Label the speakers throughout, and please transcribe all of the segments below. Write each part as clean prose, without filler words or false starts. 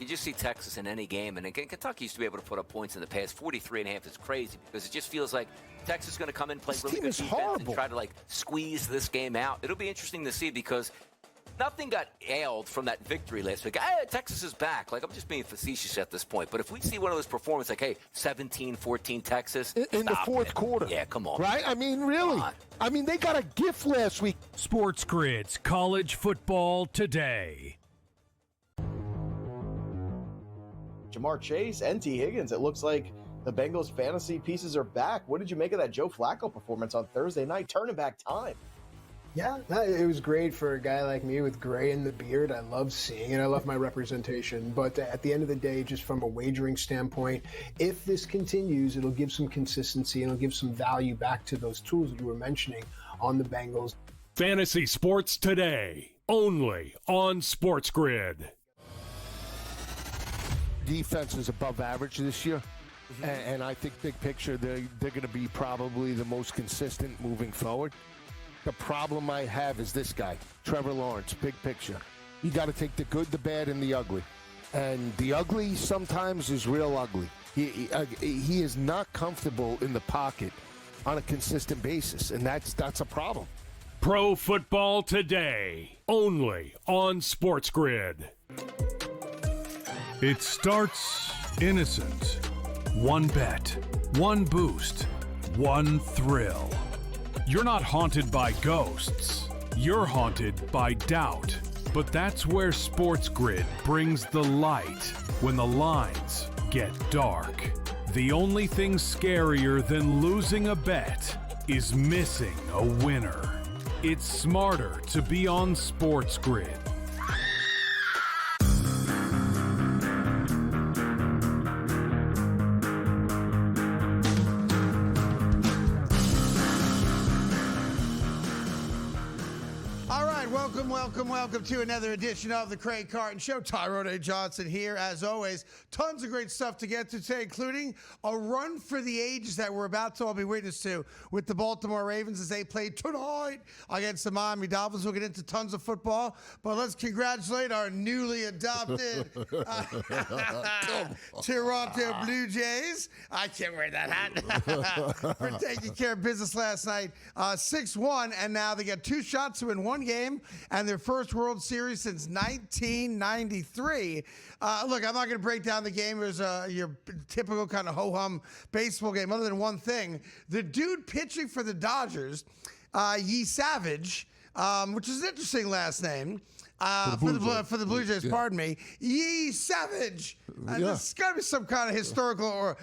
Speaker 1: You just see Texas in any game, and again, Kentucky used to be able to put up points in the past. 43.5 is crazy because it just feels like Texas is going to come in, play really good defense, and try to squeeze this game out. It'll be interesting to see because nothing got ailed from that victory last week. Texas is back. I'm just being facetious at this point. But if we see one of those performances, 17-14 Texas.
Speaker 2: In the fourth quarter.
Speaker 1: Yeah, come on.
Speaker 2: Right? I mean, really. I mean, they got a gift last week.
Speaker 3: SportsGrid's College Football Today.
Speaker 4: Jamar Chase and T. Higgins. It looks like the Bengals fantasy pieces are back. What did you make of that Joe Flacco performance on Thursday night? Turning back time.
Speaker 5: Yeah, it was great for a guy like me with gray in the beard. I love seeing it. I love my representation. But at the end of the day, just from a wagering standpoint, if this continues, it'll give some consistency and it'll give some value back to those tools that you were mentioning on the Bengals.
Speaker 3: Fantasy Sports Today, only on SportsGrid.
Speaker 2: Defense is above average this year. And I think big picture, they're going to be probably the most consistent moving forward. The problem I have is this guy, Trevor Lawrence, big picture. You got to take the good, the bad, and the ugly. And the ugly sometimes is real ugly. He is not comfortable in the pocket on a consistent basis, and that's a problem.
Speaker 3: Pro Football Today, only on SportsGrid. It starts innocent. One bet, one boost, one thrill. You're not haunted by ghosts. You're haunted by doubt. But that's where SportsGrid brings the light when the lines get dark. The only thing scarier than losing a bet is missing a winner. It's smarter to be on SportsGrid.
Speaker 6: Welcome to another edition of the Craig Carton Show. Tyrone A. Johnson here, as always. Tons of great stuff to get to today, including a run for the ages that we're about to all be witness to with the Baltimore Ravens as they play tonight against the Miami Dolphins. We'll get into tons of football, but let's congratulate our newly adopted Toronto Blue Jays. I can't wear that hat. For taking care of business last night. 6-1, and now they get two shots to win one game and their first World Series since 1993. Look, I'm not going to break down the game. It was your typical kind of ho-hum baseball game, other than one thing. The dude pitching for the Dodgers, Yee Savage, which is an interesting last name, for the Blue Jays, pardon me, Yee Savage. There's got to be some kind of historical or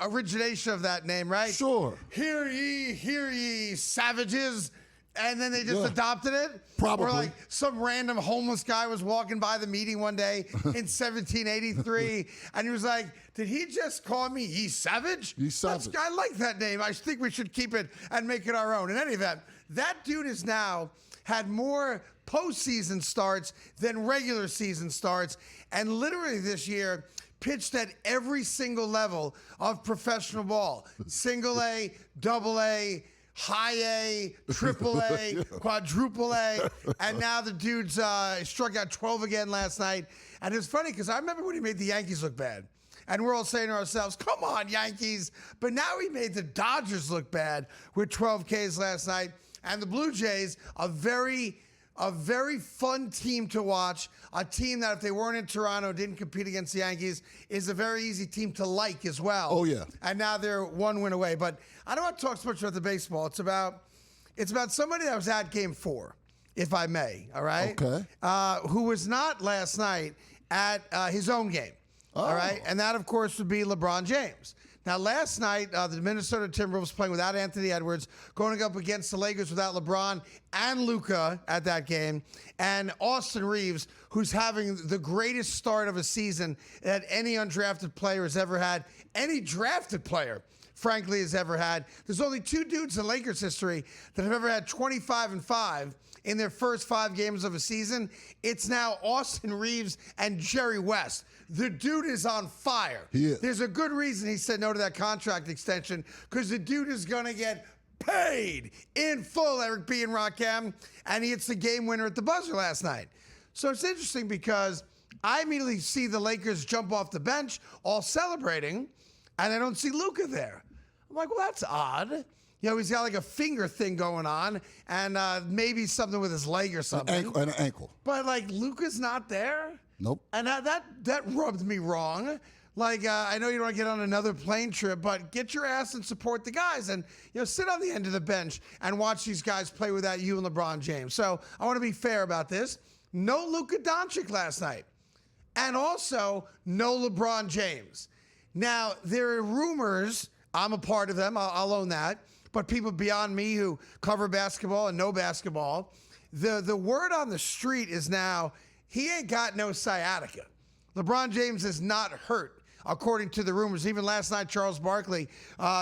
Speaker 6: origination of that name, right?
Speaker 2: Sure.
Speaker 6: Hear ye, savages. And then they just adopted it?
Speaker 2: Probably.
Speaker 6: Or like some random homeless guy was walking by the meeting one day in 1783, and he was like, did he just call me Yee Savage?
Speaker 2: Yee Savage.
Speaker 6: I like that name. I think we should keep it and make it our own. In any event, that dude has now had more postseason starts than regular season starts, and literally this year pitched at every single level of professional ball. Single A, double A, high A, triple A, quadruple A, and now the dude's struck out 12 again last night. And it's funny because I remember when he made the Yankees look bad. And we're all saying to ourselves, come on, Yankees. But now he made the Dodgers look bad with 12 Ks last night. And the Blue Jays, a very fun team to watch, a team that if they weren't in Toronto, didn't compete against the Yankees, is a very easy team to like as well.
Speaker 2: Oh, yeah.
Speaker 6: And now they're one win away. But I don't want to talk so much about the baseball. It's about somebody that was at Game 4, if I may, all right?
Speaker 2: Okay.
Speaker 6: Who was not last night at his own game, all right? And that, of course, would be LeBron James. Now, last night, the Minnesota Timberwolves playing without Anthony Edwards, going up against the Lakers without LeBron and Luka at that game, and Austin Reeves, who's having the greatest start of a season that any undrafted player has ever had, any drafted player, frankly, has ever had. There's only two dudes in Lakers history that have ever had 25-5 in their first 5 games of a season. It's now Austin Reeves and Jerry West. The dude is on fire. There's a good reason he said no to that contract extension, because the dude is going to get paid in full, Eric B. and Rakim, and he hits the game winner at the buzzer last night. So it's interesting because I immediately see the Lakers jump off the bench, all celebrating, and I don't see Luka there. I'm like, well, that's odd. You know, he's got like a finger thing going on, and maybe something with his leg or something.
Speaker 7: An ankle.
Speaker 6: But like, Luka's not there.
Speaker 7: Nope.
Speaker 6: And that rubbed me wrong. Like, I know you don't want to get on another plane trip, but get your ass and support the guys, and sit on the end of the bench and watch these guys play without you and LeBron James. So I want to be fair about this. No Luka Doncic last night, and also no LeBron James. Now there are rumors. I'm a part of them. I'll own that. But people beyond me who cover basketball and know basketball, the word on the street is now he ain't got no sciatica. LeBron James is not hurt, according to the rumors. Even last night, Charles Barkley,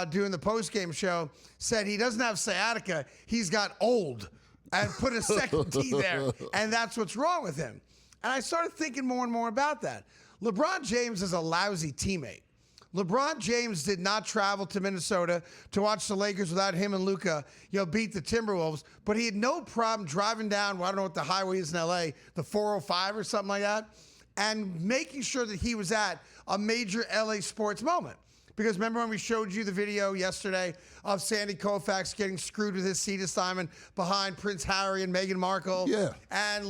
Speaker 6: doing the postgame show, said he doesn't have sciatica. He's got old, and put a second T there. And that's what's wrong with him. And I started thinking more and more about that. LeBron James is a lousy teammate. LeBron James did not travel to Minnesota to watch the Lakers without him and Luka, beat the Timberwolves. But he had no problem driving down, I don't know what the highway is in L.A., the 405 or something like that, and making sure that he was at a major L.A. sports moment. Because remember when we showed you the video yesterday of Sandy Koufax getting screwed with his seat assignment behind Prince Harry and Meghan Markle?
Speaker 7: Yeah.
Speaker 6: And,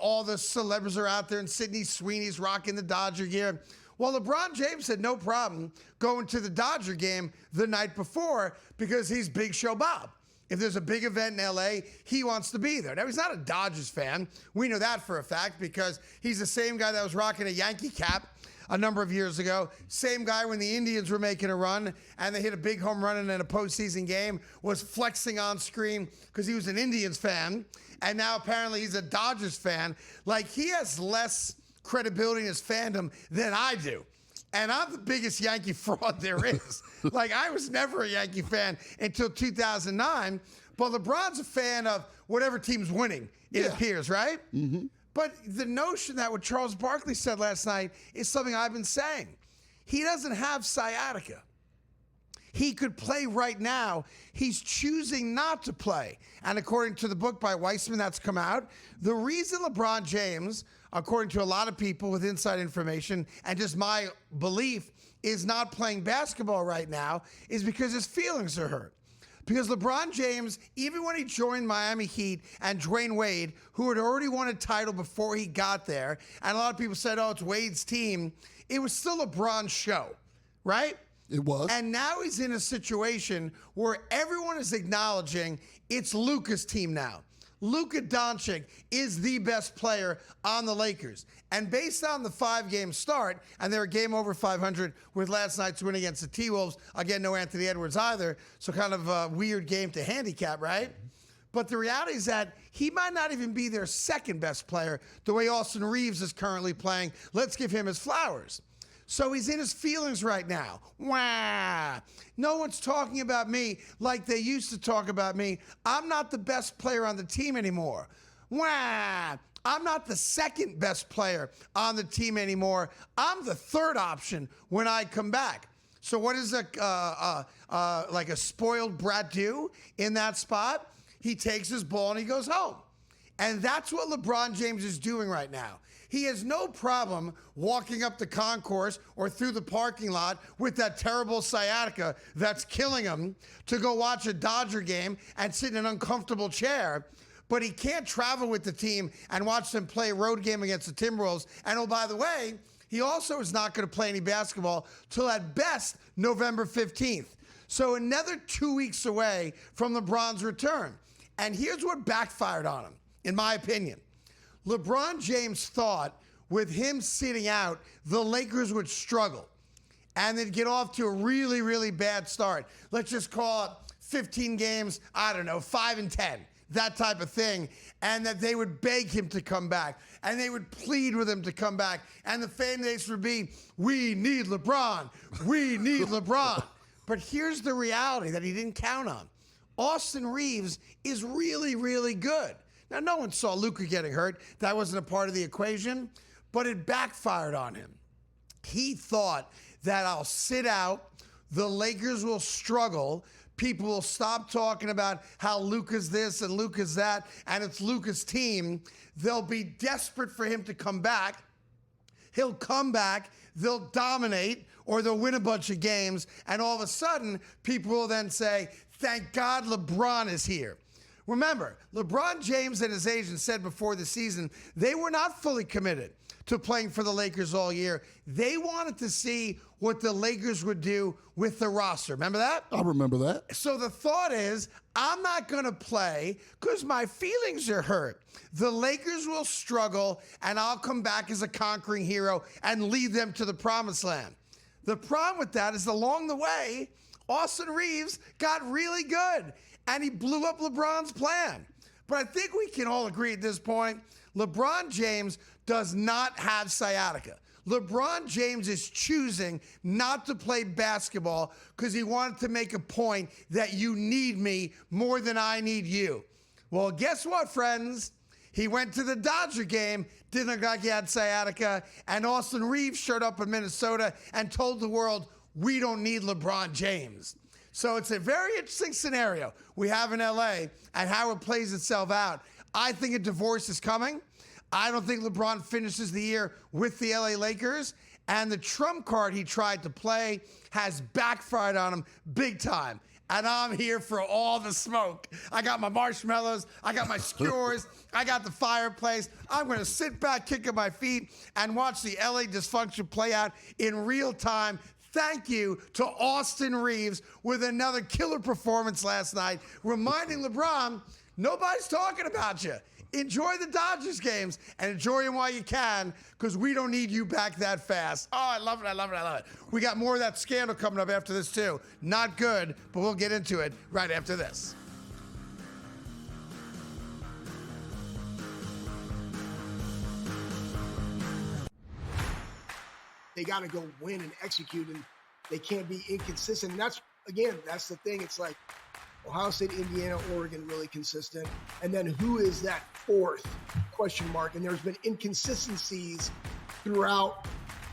Speaker 6: all the celebs are out there, and Sydney Sweeney's rocking the Dodger gear. Well, LeBron James had no problem going to the Dodger game the night before because he's Big Show Bob. If there's a big event in L.A., he wants to be there. Now, he's not a Dodgers fan. We know that for a fact because he's the same guy that was rocking a Yankee cap a number of years ago. Same guy when the Indians were making a run and they hit a big home run in a postseason game, was flexing on screen because he was an Indians fan. And now apparently he's a Dodgers fan. Like, he has less credibility in his fandom than I do. And I'm the biggest Yankee fraud there is. Like, I was never a Yankee fan until 2009, but LeBron's a fan of whatever team's winning, it appears, right? Mm-hmm. But the notion that what Charles Barkley said last night is something I've been saying. He doesn't have sciatica. He could play right now. He's choosing not to play. And according to the book by Weissman that's come out, the reason LeBron James, according to a lot of people with inside information and just my belief, is not playing basketball right now is because his feelings are hurt. Because LeBron James, even when he joined Miami Heat and Dwayne Wade, who had already won a title before he got there, and a lot of people said, oh, it's Wade's team, it was still LeBron's show, right?
Speaker 7: It was.
Speaker 6: And now he's in a situation where everyone is acknowledging it's Luka's team now. Luka Doncic is the best player on the Lakers. And based on the 5-game start, and they're a game over 500 with last night's win against the T-Wolves, again, no Anthony Edwards either, so kind of a weird game to handicap, right? But the reality is that he might not even be their second best player the way Austin Reeves is currently playing. Let's give him his flowers. So he's in his feelings right now. Wah. No one's talking about me like they used to talk about me. I'm not the best player on the team anymore. Wah. I'm not the second best player on the team anymore. I'm the third option when I come back. So what does like a spoiled brat do in that spot? He takes his ball and he goes home. And that's what LeBron James is doing right now. He has no problem walking up the concourse or through the parking lot with that terrible sciatica that's killing him to go watch a Dodger game and sit in an uncomfortable chair. But he can't travel with the team and watch them play a road game against the Timberwolves. And oh, by the way, he also is not going to play any basketball till at best November 15th. So another 2 weeks away from LeBron's return. And here's what backfired on him, in my opinion. LeBron James thought with him sitting out, the Lakers would struggle and they'd get off to a really, really bad start. Let's just call it 15 games, 5-10, that type of thing. And that they would beg him to come back and they would plead with him to come back. And the fan base would be, we need LeBron. We need LeBron. But here's the reality that he didn't count on. Austin Reeves is really, really good. Now, no one saw Luka getting hurt. That wasn't a part of the equation, but it backfired on him. He thought that I'll sit out, the Lakers will struggle, people will stop talking about how Luka's this and Luka's that, and it's Luka's team. They'll be desperate for him to come back, He'll come back, they'll dominate, or they'll win a bunch of games, and all of a sudden, people will then say, thank God LeBron is here. Remember, LeBron James and his agent said before the season they were not fully committed to playing for the Lakers all year. They wanted to see what the Lakers would do with the roster. Remember that?
Speaker 7: I remember that.
Speaker 6: So the thought is, I'm not going to play because my feelings are hurt. The Lakers will struggle, and I'll come back as a conquering hero and lead them to the promised land. The problem with that is along the way, Austin Reeves got really good, and he blew up LeBron's plan. But I think we can all agree at this point, LeBron James does not have sciatica. LeBron James is choosing not to play basketball because he wanted to make a point that you need me more than I need you. Well, guess what, friends? He went to the Dodger game, didn't look like he had sciatica, and Austin Reeves showed up in Minnesota and told the world, we don't need LeBron James. So it's a very interesting scenario we have in LA and how it plays itself out. I think a divorce is coming. I don't think LeBron finishes the year with the LA Lakers. And the trump card he tried to play has backfired on him big time. And I'm here for all the smoke. I got my marshmallows. I got my skewers. I got the fireplace. I'm going to sit back, kicking my feet, and watch the LA dysfunction play out in real time. Thank you to Austin Reeves with another killer performance last night, reminding LeBron, nobody's talking about you. Enjoy the Dodgers games and enjoy them while you can, because we don't need you back that fast. Oh, I love it, I love it, I love it. We got more of that scandal coming up after this, too. Not good, but we'll get into it right after this.
Speaker 5: They got to go win and execute, and they can't be inconsistent. And that's the thing. It's like Ohio State, Indiana, Oregon, really consistent. And then who is that fourth question mark? And there's been inconsistencies throughout.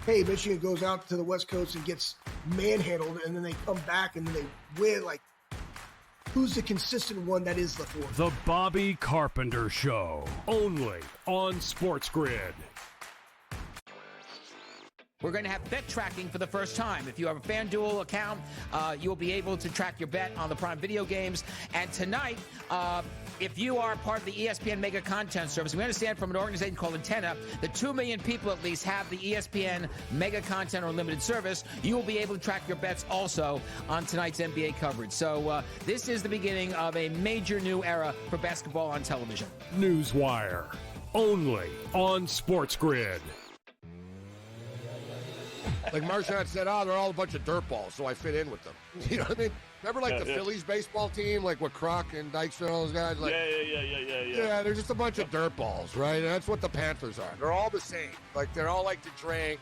Speaker 5: Hey, Michigan goes out to the West Coast and gets manhandled, and then they come back and then they win. Like, who's the consistent one that is the fourth?
Speaker 3: The Bobby Carpenter Show, only on SportsGrid.
Speaker 8: We're going to have bet tracking for the first time. If you have a FanDuel account, you'll be able to track your bet on the Prime Video games. And tonight, if you are part of the ESPN Mega Content Service, we understand from an organization called Antenna that 2 million people at least have the ESPN Mega Content or Unlimited service. You will be able to track your bets also on tonight's NBA coverage. So this is the beginning of a major new era for basketball on television.
Speaker 3: Newswire, only on SportsGrid.
Speaker 2: Like Marchand said, they're all a bunch of dirtballs, so I fit in with them. You know what I mean? Remember, like, the Phillies baseball team, like, with Kroc and Dykstra and all those guys? Like, yeah, they're just a bunch of dirtballs, right? And that's what the Panthers are. They're all the same. Like, they all like to drink.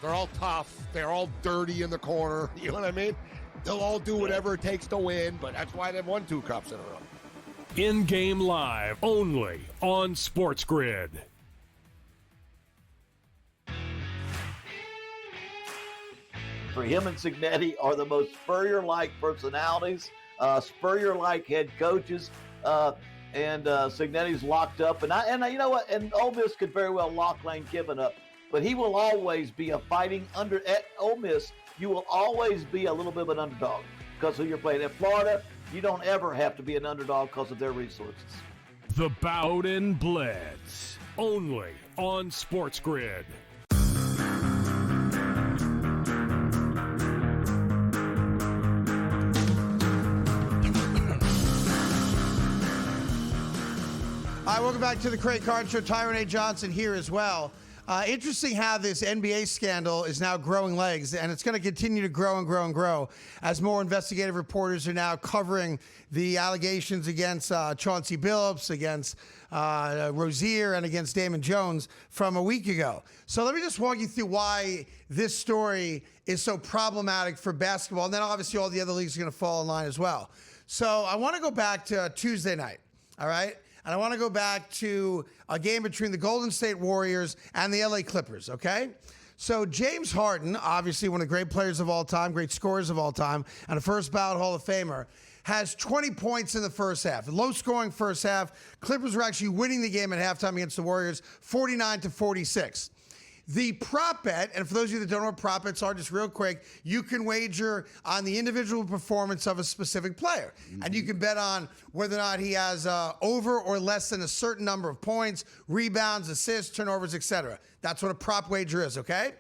Speaker 2: They're all tough. They're all dirty in the corner. You know what I mean? They'll all do whatever it takes to win, but that's why they've won 2 cups in a row.
Speaker 3: In-game live, only on SportsGrid.
Speaker 9: For him and Cignetti are the most Spurrier-like personalities, Spurrier-like head coaches, and Cignetti's locked up. And you know what? And Ole Miss could very well lock Lane Kiffin up, but he will always be a fighting under. At Ole Miss, you will always be a little bit of an underdog because of who you're playing. At Florida, you don't ever have to be an underdog because of their resources.
Speaker 3: The Bowden Blitz, only on SportsGrid.
Speaker 6: All right, welcome back to the Craig Carton Show. Tyron A. Johnson here as well. Interesting how this NBA scandal is now growing legs, and it's going to continue to grow and grow and grow as more investigative reporters are now covering the allegations against Chauncey Billups, against Rozier, and against Damon Jones from a week ago. So let me just walk you through why this story is so problematic for basketball, and then obviously all the other leagues are going to fall in line as well. So I want to go back to Tuesday night, all right? And I want to go back to a game between the Golden State Warriors and the LA Clippers, okay? So James Harden, obviously one of the great players of all time, great scorers of all time, and a first ballot Hall of Famer, has 20 points in the first half. Low-scoring first half. Clippers were actually winning the game at halftime against the Warriors, 49-46. The prop bet, and for those of you that don't know what prop bets are, just real quick, you can wager on the individual performance of a specific player. And you can bet on whether or not he has over or less than a certain number of points, rebounds, assists, turnovers, etc. That's what a prop wager is, okay?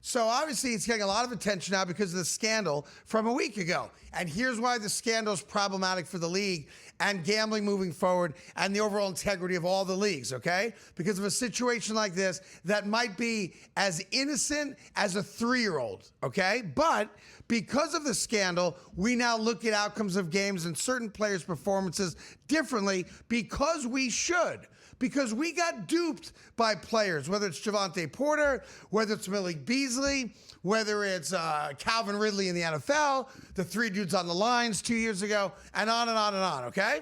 Speaker 6: So obviously it's getting a lot of attention now because of the scandal from a week ago. And here's why the scandal is problematic for the league and gambling moving forward and the overall integrity of all the leagues, okay? Because of a situation like this that might be as innocent as a 3-year-old, okay? But because of the scandal, we now look at outcomes of games and certain players' performances differently because we should. Because we got duped by players, whether it's Javante Porter, whether it's Malik Beasley, whether it's Calvin Ridley in the NFL, the 3 dudes on the Lions 2 years ago, and on and on and on, okay?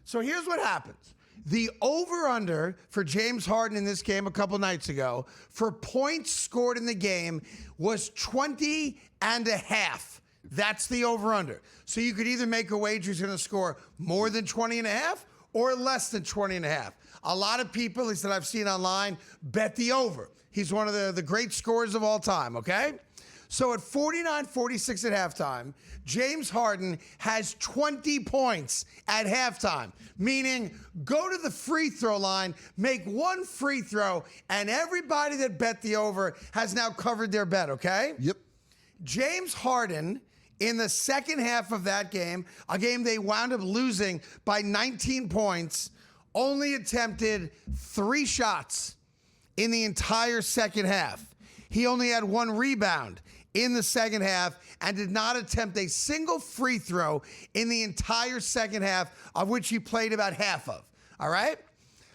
Speaker 6: So here's what happens. The over-under for James Harden in this game a couple nights ago for points scored in the game was 20.5. That's the over-under. So you could either make a wager he's going to score more than 20.5 or less than 20.5. A lot of people, at least that I've seen online, bet the over. He's one of the great scorers of all time, okay? So at 49-46 at halftime, James Harden has 20 points at halftime, meaning go to the free throw line, make 1 free throw, and everybody that bet the over has now covered their bet, okay?
Speaker 7: Yep.
Speaker 6: James Harden, in the second half of that game, a game they wound up losing by 19 points, only attempted 3 shots in the entire second half. He only had 1 rebound in the second half and did not attempt a single free throw in the entire second half, of which he played about half of. All right?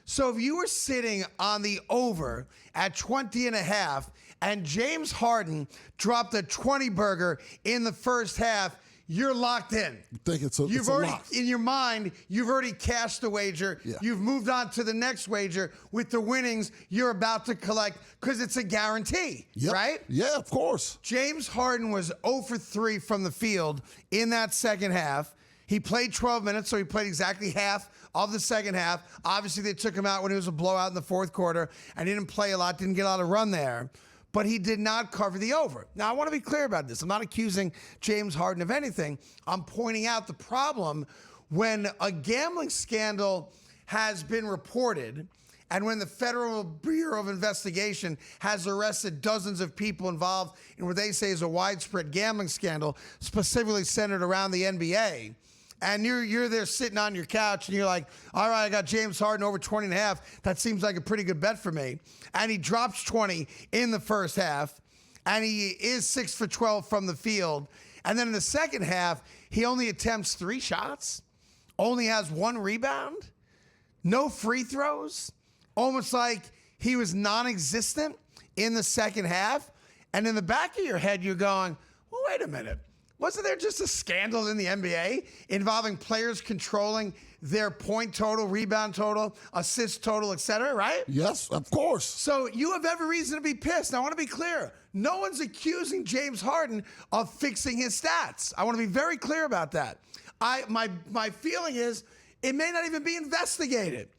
Speaker 6: So if you were sitting on the over at 20.5 and James Harden dropped a 20 burger in the first half, you're locked in.
Speaker 7: You think it's a lock.
Speaker 6: In your mind, you've already cashed the wager.
Speaker 7: Yeah.
Speaker 6: You've moved on to the next wager with the winnings you're about to collect because it's a guarantee, right?
Speaker 7: Yeah, of course.
Speaker 6: James Harden was 0 for 3 from the field in that second half. He played 12 minutes, so he played exactly half of the second half. Obviously, they took him out when it was a blowout in the fourth quarter, and he didn't play a lot, didn't get a lot of run there. But he did not cover the over. Now, I want to be clear about this. I'm not accusing James Harden of anything. I'm pointing out the problem when a gambling scandal has been reported and when the Federal Bureau of Investigation has arrested dozens of people involved in what they say is a widespread gambling scandal, specifically centered around the NBA, and you're there sitting on your couch and you're like, all right, I got James Harden over 20.5. That seems like a pretty good bet for me. And he drops 20 in the first half, and he is 6 for 12 from the field. And then in the second half, he only attempts 3 shots, only has 1 rebound, no free throws, almost like he was non-existent in the second half. And in the back of your head, you're going, well, wait a minute. Wasn't there just a scandal in the NBA involving players controlling their point total, rebound total, assist total, et cetera, right?
Speaker 7: Yes, of course.
Speaker 6: So you have every reason to be pissed. Now, I want to be clear. No one's accusing James Harden of fixing his stats. I want to be very clear about that. My feeling is it may not even be investigated.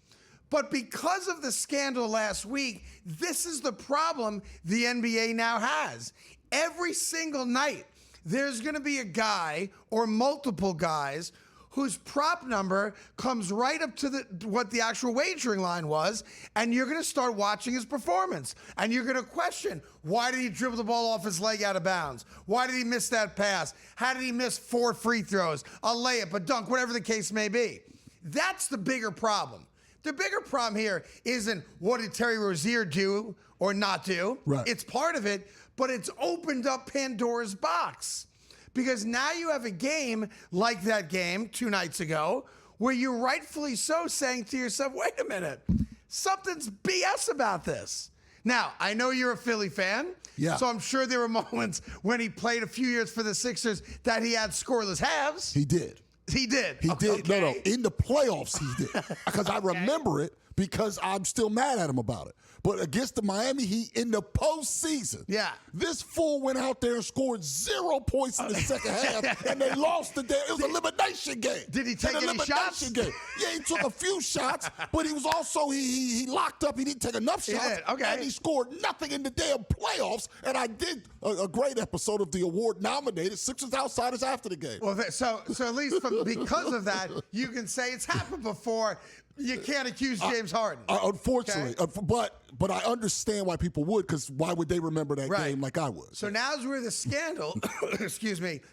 Speaker 6: But because of the scandal last week, this is the problem the NBA now has. Every single night, there's going to be a guy or multiple guys whose prop number comes right up to what the actual wagering line was, and you're going to start watching his performance. And you're going to question, why did he dribble the ball off his leg out of bounds? Why did he miss that pass? How did he miss 4 free throws, a layup, a dunk, whatever the case may be? That's the bigger problem. The bigger problem here isn't what did Terry Rozier do or not do.
Speaker 7: Right.
Speaker 6: It's part of it, but it's opened up Pandora's box. Because now you have a game like that game 2 nights ago where you're rightfully so saying to yourself, wait a minute, something's BS about this. Now, I know you're a Philly fan, so I'm sure there were moments when he played a few years for the Sixers that he had scoreless halves.
Speaker 7: He did.
Speaker 6: He did.
Speaker 7: He did.
Speaker 6: Okay.
Speaker 7: No, in the playoffs he did. Because I remember it because I'm still mad at him about it. But against the Miami Heat in the postseason, this fool went out there and scored 0 points in the second half, and they lost the day. It was an elimination game.
Speaker 6: Did he take any shots?
Speaker 7: Game. Yeah, he took a few shots, but he was also he locked up. He didn't take enough shots, and he scored nothing in the damn playoffs. And I did a great episode of the award-nominated Sixers Outsiders after the game.
Speaker 6: Well, so at least because of that, you can say it's happened before. You can't accuse James Harden.
Speaker 7: Unfortunately. Okay? But I understand why people would, because why would they remember that game like I would?
Speaker 6: So now's where the scandal,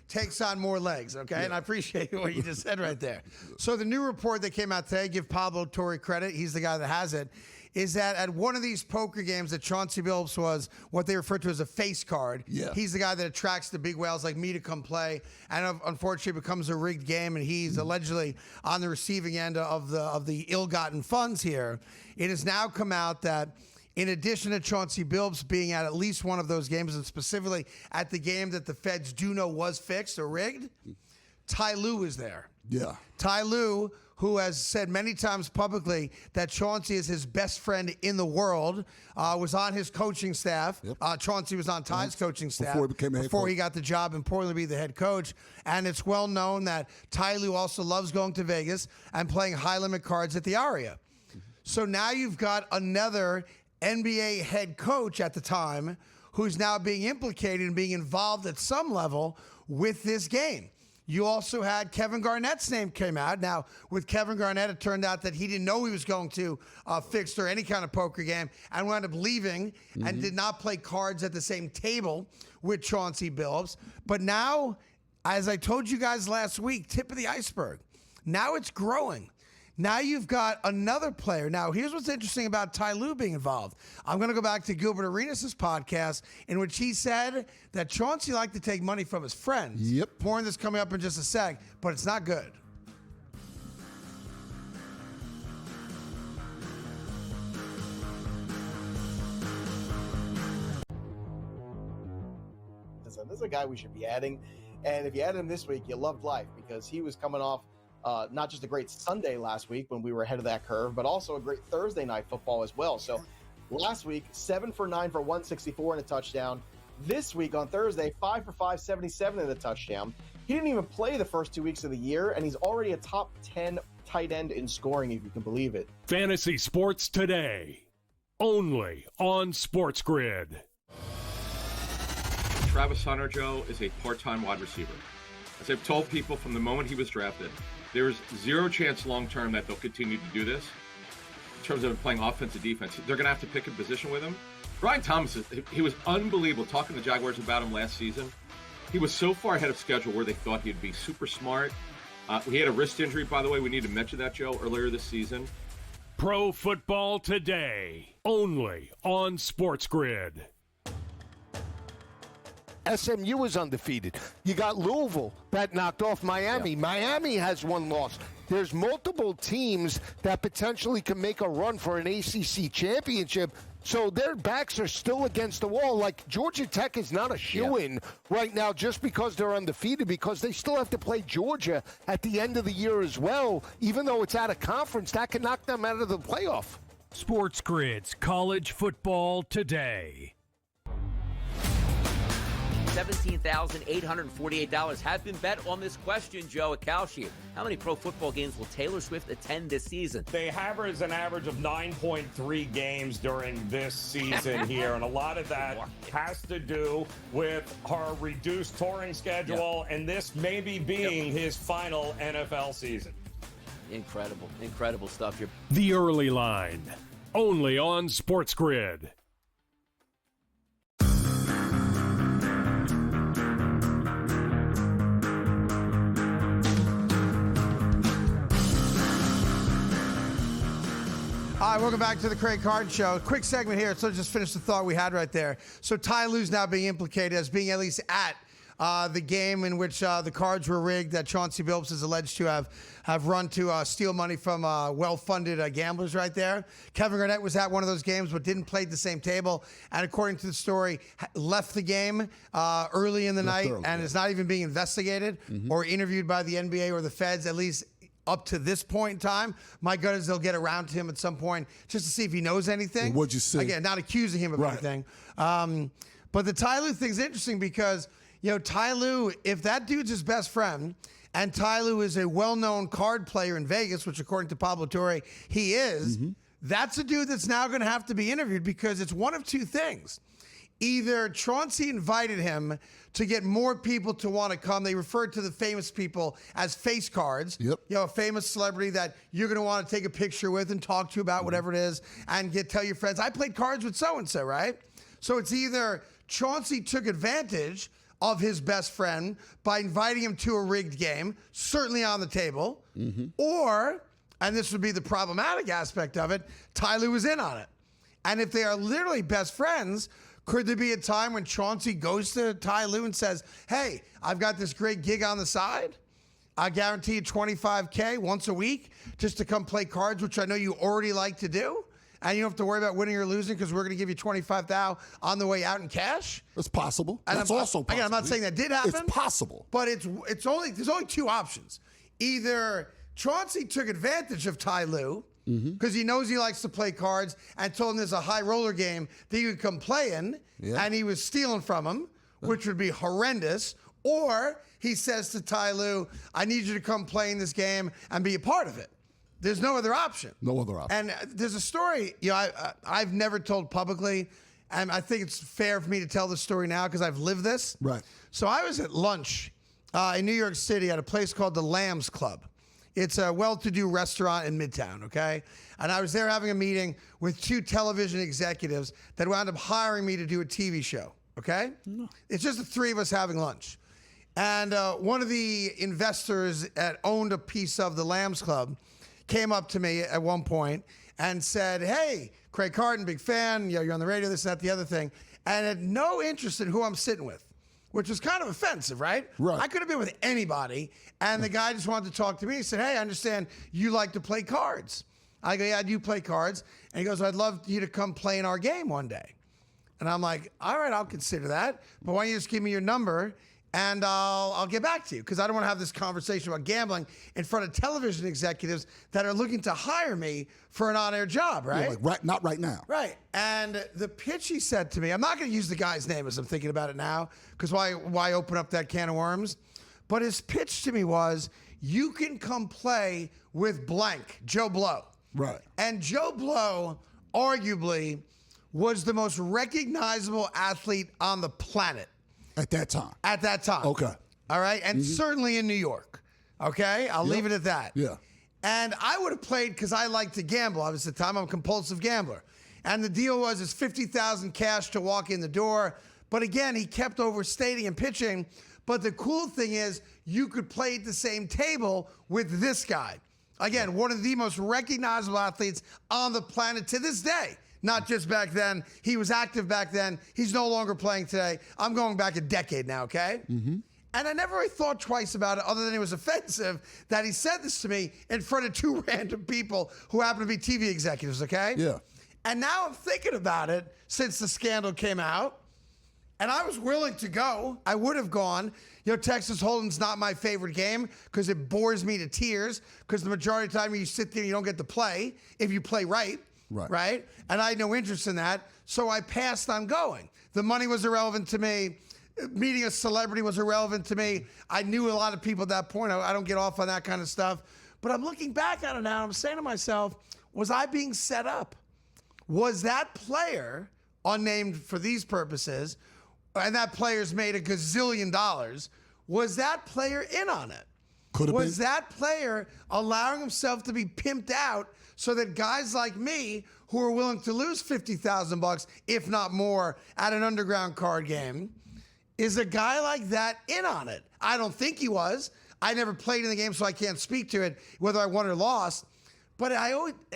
Speaker 6: takes on more legs, okay? Yeah. And I appreciate what you just said right there. So the new report that came out today, give Pablo Torre credit, he's the guy that has it, is that at one of these poker games that Chauncey Billups was what they refer to as a face card.
Speaker 7: Yeah.
Speaker 6: He's the guy that attracts the big whales like me to come play, and unfortunately it becomes a rigged game, and he's allegedly on the receiving end of the ill-gotten funds here. It has now come out that in addition to Chauncey Billups being at least one of those games, and specifically at the game that the feds do know was fixed or rigged, Ty Lue is there.
Speaker 7: Yeah.
Speaker 6: Ty Lue, who has said many times publicly that Chauncey is his best friend in the world, was on his coaching staff. Yep. Chauncey was on Ty's coaching staff before he got the job in Portland to be the head coach. And it's well known that Ty Lue also loves going to Vegas and playing high-limit cards at the Aria. So now you've got another NBA head coach at the time who's now being implicated and being involved at some level with this game. You also had Kevin Garnett's name came out. Now, with Kevin Garnett, it turned out that he didn't know he was going to fix or any kind of poker game and wound up leaving and did not play cards at the same table with Chauncey Billups. But now, as I told you guys last week, tip of the iceberg. Now it's growing. Now you've got another player. Now, here's what's interesting about Ty Lue being involved. I'm going to go back to Gilbert Arenas' podcast in which he said that Chauncey liked to take money from his friends.
Speaker 7: Yep.
Speaker 6: More on this coming up in just a sec, but it's not good.
Speaker 4: This is a guy we should be adding. And if you add him this week, you loved life because he was coming off not just a great Sunday last week when we were ahead of that curve, but also a great Thursday night football as well. So last week, 7 for 9 for 164 and a touchdown. This week on Thursday, 5 for 5, 77 and a touchdown. He didn't even play the first 2 weeks of the year, and he's already a top 10 tight end in scoring, if you can believe it.
Speaker 3: Fantasy Sports Today, only on SportsGrid.
Speaker 10: Travis Hunter, Joe, is a part-time wide receiver. As I've told people from the moment he was drafted, there's zero chance long-term that they'll continue to do this in terms of playing offense and defense. They're going to have to pick a position with him. Brian Thomas, he was unbelievable. Talking to the Jaguars about him last season, he was so far ahead of schedule where they thought he'd be super smart. He had a wrist injury, by the way. We need to mention that, Joe, earlier this season.
Speaker 3: Pro Football Today, only on SportsGrid.
Speaker 2: SMU is undefeated. You got Louisville that knocked off Miami. Yeah. Miami has one loss. There's multiple teams that potentially can make a run for an ACC championship. So their backs are still against the wall. Like Georgia Tech is not a shoo-in right now just because they're undefeated, because they still have to play Georgia at the end of the year as well. Even though it's out of conference, that can knock them out of the playoff.
Speaker 3: SportsGrid's College Football Today.
Speaker 1: $17,848 have been bet on this question, Joe, at Kalshi. How many pro football games will Taylor Swift attend this season?
Speaker 11: They average an average of 9.3 games during this season here, and a lot of that has to do with her reduced touring schedule, and this maybe being his final NFL season.
Speaker 1: Incredible stuff here.
Speaker 3: The Early Line, only on SportsGrid.
Speaker 6: All right, welcome back to the Craig Carton Show. Quick segment here. So just finish the thought we had right there. So Ty Lue's now being implicated as being at least at the game in which the cards were rigged that Chauncey Billups is alleged to have run to steal money from well-funded gamblers right there. Kevin Garnett was at one of those games but didn't play at the same table, and according to the story, left the game early in the night and is not even being investigated or interviewed by the NBA or the feds, at least up to this point in time. My gut is they'll get around to him at some point just to see if he knows anything.
Speaker 7: What'd you say?
Speaker 6: Again, not accusing him of anything. But the Ty Lue thing's interesting because, Ty Lue, if that dude's his best friend, and Ty Lue is a well-known card player in Vegas, which according to Pablo Torre, he is, that's a dude that's now going to have to be interviewed because it's one of two things. Either Chauncey invited him to get more people to want to come. They referred to the famous people as face cards.
Speaker 7: Yep.
Speaker 6: A famous celebrity that you're going to want to take a picture with and talk to about whatever it is and tell your friends, I played cards with so-and-so, right? So it's either Chauncey took advantage of his best friend by inviting him to a rigged game, certainly on the table, or, and this would be the problematic aspect of it, Ty Lue was in on it. And if they are literally best friends, could there be a time when Chauncey goes to Ty Lue and says, hey, I've got this great gig on the side. I guarantee you $25K once a week just to come play cards, which I know you already like to do. And you don't have to worry about winning or losing because we're going to give you $25,000 on the way out in cash.
Speaker 7: It's possible.
Speaker 6: And
Speaker 7: That's also possible.
Speaker 6: Again, I'm not saying that did happen.
Speaker 7: It's possible.
Speaker 6: But there's only two options. Either Chauncey took advantage of Ty Lue because he knows he likes to play cards and told him there's a high roller game that you could come play in, and he was stealing from him, which would be horrendous. Or he says to Ty Lue, I need you to come play in this game and be a part of it. There's no other option.
Speaker 7: No other option.
Speaker 6: And there's a story, I've never told publicly, and I think it's fair for me to tell this story now because I've lived this.
Speaker 7: Right.
Speaker 6: So I was at lunch in New York City at a place called the Lambs Club. It's a well-to-do restaurant in Midtown, okay? And I was there having a meeting with two television executives that wound up hiring me to do a TV show, okay? No. It's just the three of us having lunch. And one of the investors that owned a piece of the Lambs Club came up to me at one point and said, hey, Craig Carton, big fan, you're on the radio, this, that, the other thing, and had no interest in who I'm sitting with, which was kind of offensive, right?
Speaker 7: Right.
Speaker 6: I could have been with anybody, and the guy just wanted to talk to me. He said, hey, I understand you like to play cards. I go, yeah, I do play cards. And he goes, I'd love you to come play in our game one day. And I'm like, all right, I'll consider that, but why don't you just give me your number and I'll get back to you, because I don't want to have this conversation about gambling in front of television executives that are looking to hire me for an on-air job, right?
Speaker 7: Yeah, not right now.
Speaker 6: Right. And the pitch he said to me, I'm not going to use the guy's name as I'm thinking about it now, because why open up that can of worms? But his pitch to me was, you can come play with blank, Joe Blow.
Speaker 7: Right.
Speaker 6: And Joe Blow, arguably, was the most recognizable athlete on the planet.
Speaker 7: At that time.
Speaker 6: At that time.
Speaker 7: Okay.
Speaker 6: All right? And certainly in New York. Okay? I'll leave it at that.
Speaker 7: Yeah.
Speaker 6: And I would have played because I like to gamble. I was at the time, I'm a compulsive gambler. And the deal was it's $50,000 cash to walk in the door. But again, he kept overstating and pitching. But the cool thing is you could play at the same table with this guy. Again, one of the most recognizable athletes on the planet to this day. Not just back then. He was active back then. He's no longer playing today. I'm going back a decade now, okay? Mm-hmm. And I never really thought twice about it, other than it was offensive that he said this to me in front of two random people who happen to be TV executives, okay?
Speaker 7: Yeah.
Speaker 6: And now I'm thinking about it since the scandal came out, and I was willing to go. I would have gone. Texas Hold'em's not my favorite game because it bores me to tears, because the majority of the time you sit there and you don't get to play if you play right. Right? And I had no interest in that, so I passed on going. The money was irrelevant to me. Meeting a celebrity was irrelevant to me. I knew a lot of people at that point. I don't get off on that kind of stuff. But I'm looking back on it now, and I'm saying to myself, was I being set up? Was that player, unnamed for these purposes, and that player's made $1 gazillion, was that player in on it?
Speaker 7: Could have been.
Speaker 6: Was that player allowing himself to be pimped out so that guys like me, who are willing to lose $50,000, if not more, at an underground card game, is a guy like that in on it? I don't think he was. I never played in the game, so I can't speak to it, whether I won or lost. But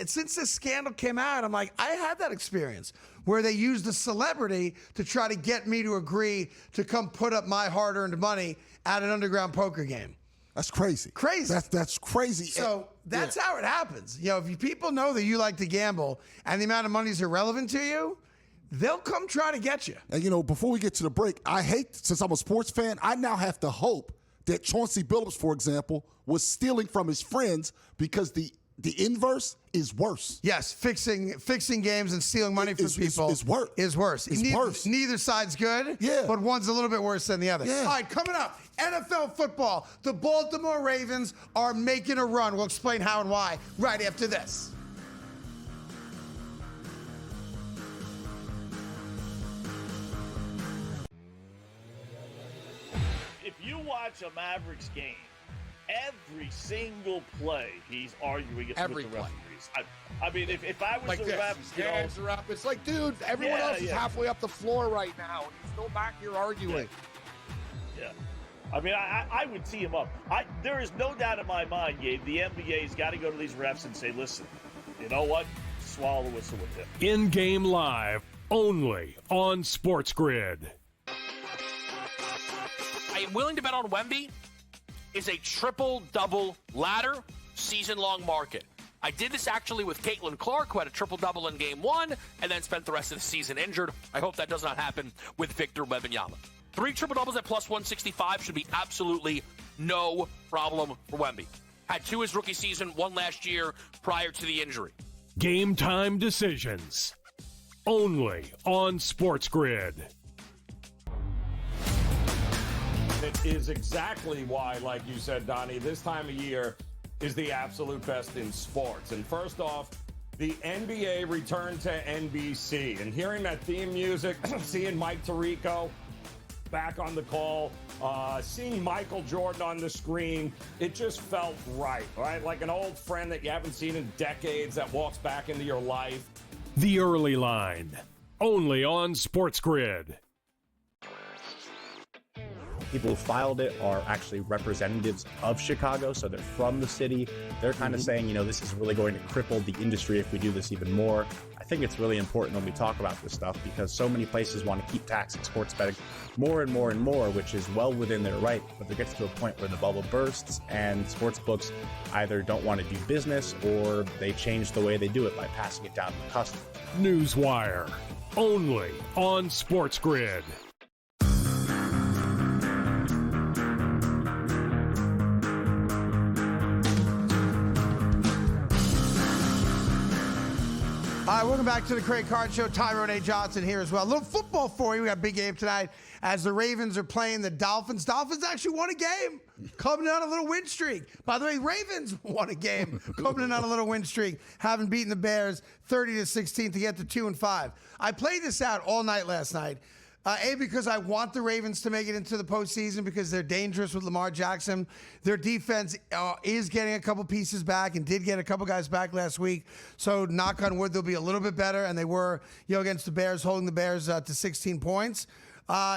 Speaker 6: since this scandal came out, I'm like, I had that experience where they used a celebrity to try to get me to agree to come put up my hard-earned money at an underground poker game.
Speaker 7: That's crazy.
Speaker 6: Crazy.
Speaker 7: That's crazy.
Speaker 6: So that's how it happens. If people know that you like to gamble and the amount of money is irrelevant to you, they'll come try to get you.
Speaker 7: And, before we get to the break, since I'm a sports fan, I now have to hope that Chauncey Billups, for example, was stealing from his friends because the inverse is worse.
Speaker 6: Yes, fixing games and stealing money from people
Speaker 7: is worse.
Speaker 6: Is worse. Neither side's good, but one's a little bit worse than the other.
Speaker 7: Yeah.
Speaker 6: All right, coming up, NFL football. The Baltimore Ravens are making a run. We'll explain how and why right after this.
Speaker 12: If you watch a Mavericks game, every single play, he's arguing it with the referees. I mean, if I was
Speaker 2: like
Speaker 12: the ref,
Speaker 2: his hands are up. It's like, dude, everyone else is halfway up the floor right now, and you're still back here arguing.
Speaker 12: Yeah. I mean, I would tee him up. There is no doubt in my mind, Gabe, the NBA's got to go to these refs and say, listen, you know what? Swallow the whistle with him.
Speaker 3: In-game live, only on SportsGrid.
Speaker 13: I am willing to bet on Wemby is a triple-double ladder season-long market. I did this actually with Caitlin Clark, who had a triple-double in Game 1 and then spent the rest of the season injured. I hope that does not happen with Victor Wembanyama. 3 triple-doubles at plus 165 should be absolutely no problem for Wemby. Had 2 his rookie season, 1 last year prior to the injury.
Speaker 3: Game time decisions. Only on SportsGrid.
Speaker 11: It is exactly why, like you said, Donnie, this time of year is the absolute best in sports. And first off, the NBA returned to NBC. And hearing that theme music, seeing Mike Tirico back on the call, seeing Michael Jordan on the screen, it just felt right? Like an old friend that you haven't seen in decades that walks back into your life.
Speaker 3: The Early Line, only on SportsGrid.
Speaker 14: People who filed it are actually representatives of Chicago, so they're from the city. They're kind of saying, this is really going to cripple the industry if we do this even more. I think it's really important when we talk about this stuff because so many places want to keep taxing sports betting more and more and more, which is well within their right. But there gets to a point where the bubble bursts and sports books either don't want to do business or they change the way they do it by passing it down to the customer.
Speaker 3: Newswire, only on SportsGrid.
Speaker 6: All right, welcome back to the Craig Carton Show. Tyrone A. Johnson here as well. A little football for you. We got a big game tonight as the Ravens are playing the Dolphins. Dolphins actually won a game, coming on a little win streak. By the way, Ravens won a game, coming on a little win streak, having beaten the Bears 30-16 to get to 2-5. I played this out all night last night. Because I want the Ravens to make it into the postseason because they're dangerous with Lamar Jackson. Their defense is getting a couple pieces back and did get a couple guys back last week. So knock on wood, they'll be a little bit better. And they were, against the Bears, holding the Bears to 16 points.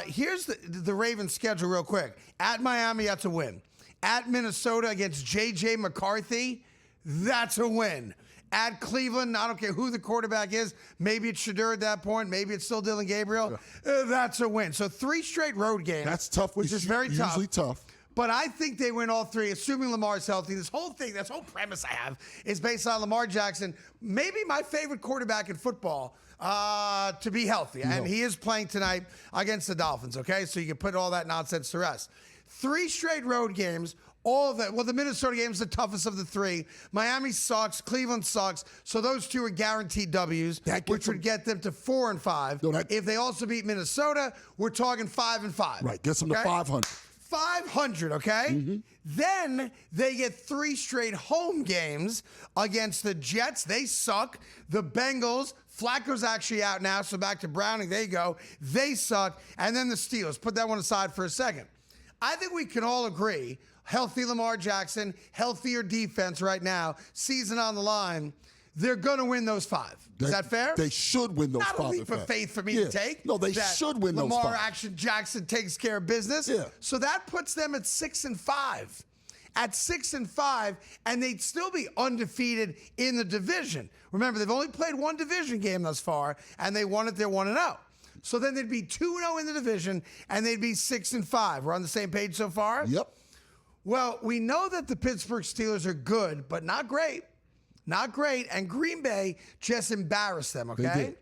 Speaker 6: Here's the Ravens schedule real quick. At Miami, that's a win. At Minnesota against J.J. McCarthy, that's a win. At Cleveland, I don't care who the quarterback is. Maybe it's Shedeur at that point. Maybe it's still Dylan Gabriel. That's a win. So 3 straight road games.
Speaker 7: That's tough.
Speaker 6: Which is very tough.
Speaker 7: Usually tough.
Speaker 6: But I think they win all 3, assuming Lamar's healthy. This whole premise I have is based on Lamar Jackson, maybe my favorite quarterback in football, to be healthy. And he is playing tonight against the Dolphins, okay? So you can put all that nonsense to rest. 3 straight road games. All of that. Well, the Minnesota game is the toughest of the 3. Miami sucks. Cleveland sucks. So those 2 are guaranteed W's, which would get them to 4-5. If they also beat Minnesota, we're talking 5-5.
Speaker 7: Right. Gets them to 500.
Speaker 6: 500, okay? Mm-hmm. Then they get 3 straight home games against the Jets. They suck. The Bengals. Flacco's actually out now, so back to Browning. There you go. They suck. And then the Steelers. Put that one aside for a second. I think we can all agree, healthy Lamar Jackson, healthier defense right now, season on the line, they're going to win those 5. Is that fair?
Speaker 7: They should win those 5.
Speaker 6: Not a leap of faith for me to take.
Speaker 7: No, they should win those 5.
Speaker 6: Lamar Jackson takes care of business.
Speaker 7: Yeah.
Speaker 6: So that puts them at 6-5. At 6-5, and they'd still be undefeated in the division. Remember, they've only played 1 division game thus far, and they won it. They're 1-0. So then they'd be 2-0 in the division, and they'd be 6-5. We're on the same page so far?
Speaker 7: Yep.
Speaker 6: Well, we know that the Pittsburgh Steelers are good, but not great. Not great. And Green Bay just embarrassed them, okay?
Speaker 7: They did.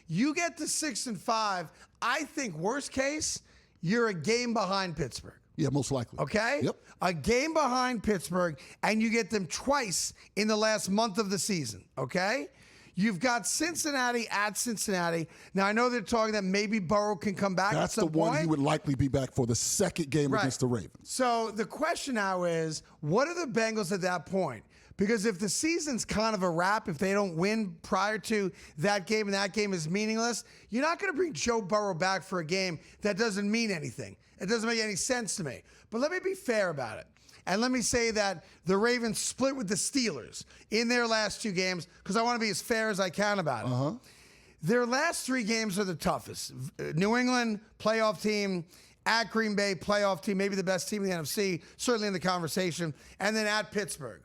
Speaker 6: You get to 6-5. I think worst case, you're a game behind Pittsburgh.
Speaker 7: Yeah, most likely.
Speaker 6: Okay?
Speaker 7: Yep.
Speaker 6: A game behind Pittsburgh, and you get them twice in the last month of the season. Okay? You've got Cincinnati at Cincinnati. Now, I know they're talking that maybe Burrow can come back
Speaker 7: That's
Speaker 6: at some
Speaker 7: the one
Speaker 6: point.
Speaker 7: he would likely be back for the second game against the Ravens.
Speaker 6: So the question now is, what are the Bengals at that point? Because if the season's kind of a wrap, if they don't win prior to that game and that game is meaningless, you're not going to bring Joe Burrow back for a game that doesn't mean anything. It doesn't make any sense to me. But let me be fair about it. And let me say that the Ravens split with the Steelers in their last 2 games because I want to be as fair as I can about it. Their last 3 games are the toughest. New England, playoff team. At Green Bay, playoff team, maybe the best team in the NFC, certainly in the conversation. And then at Pittsburgh.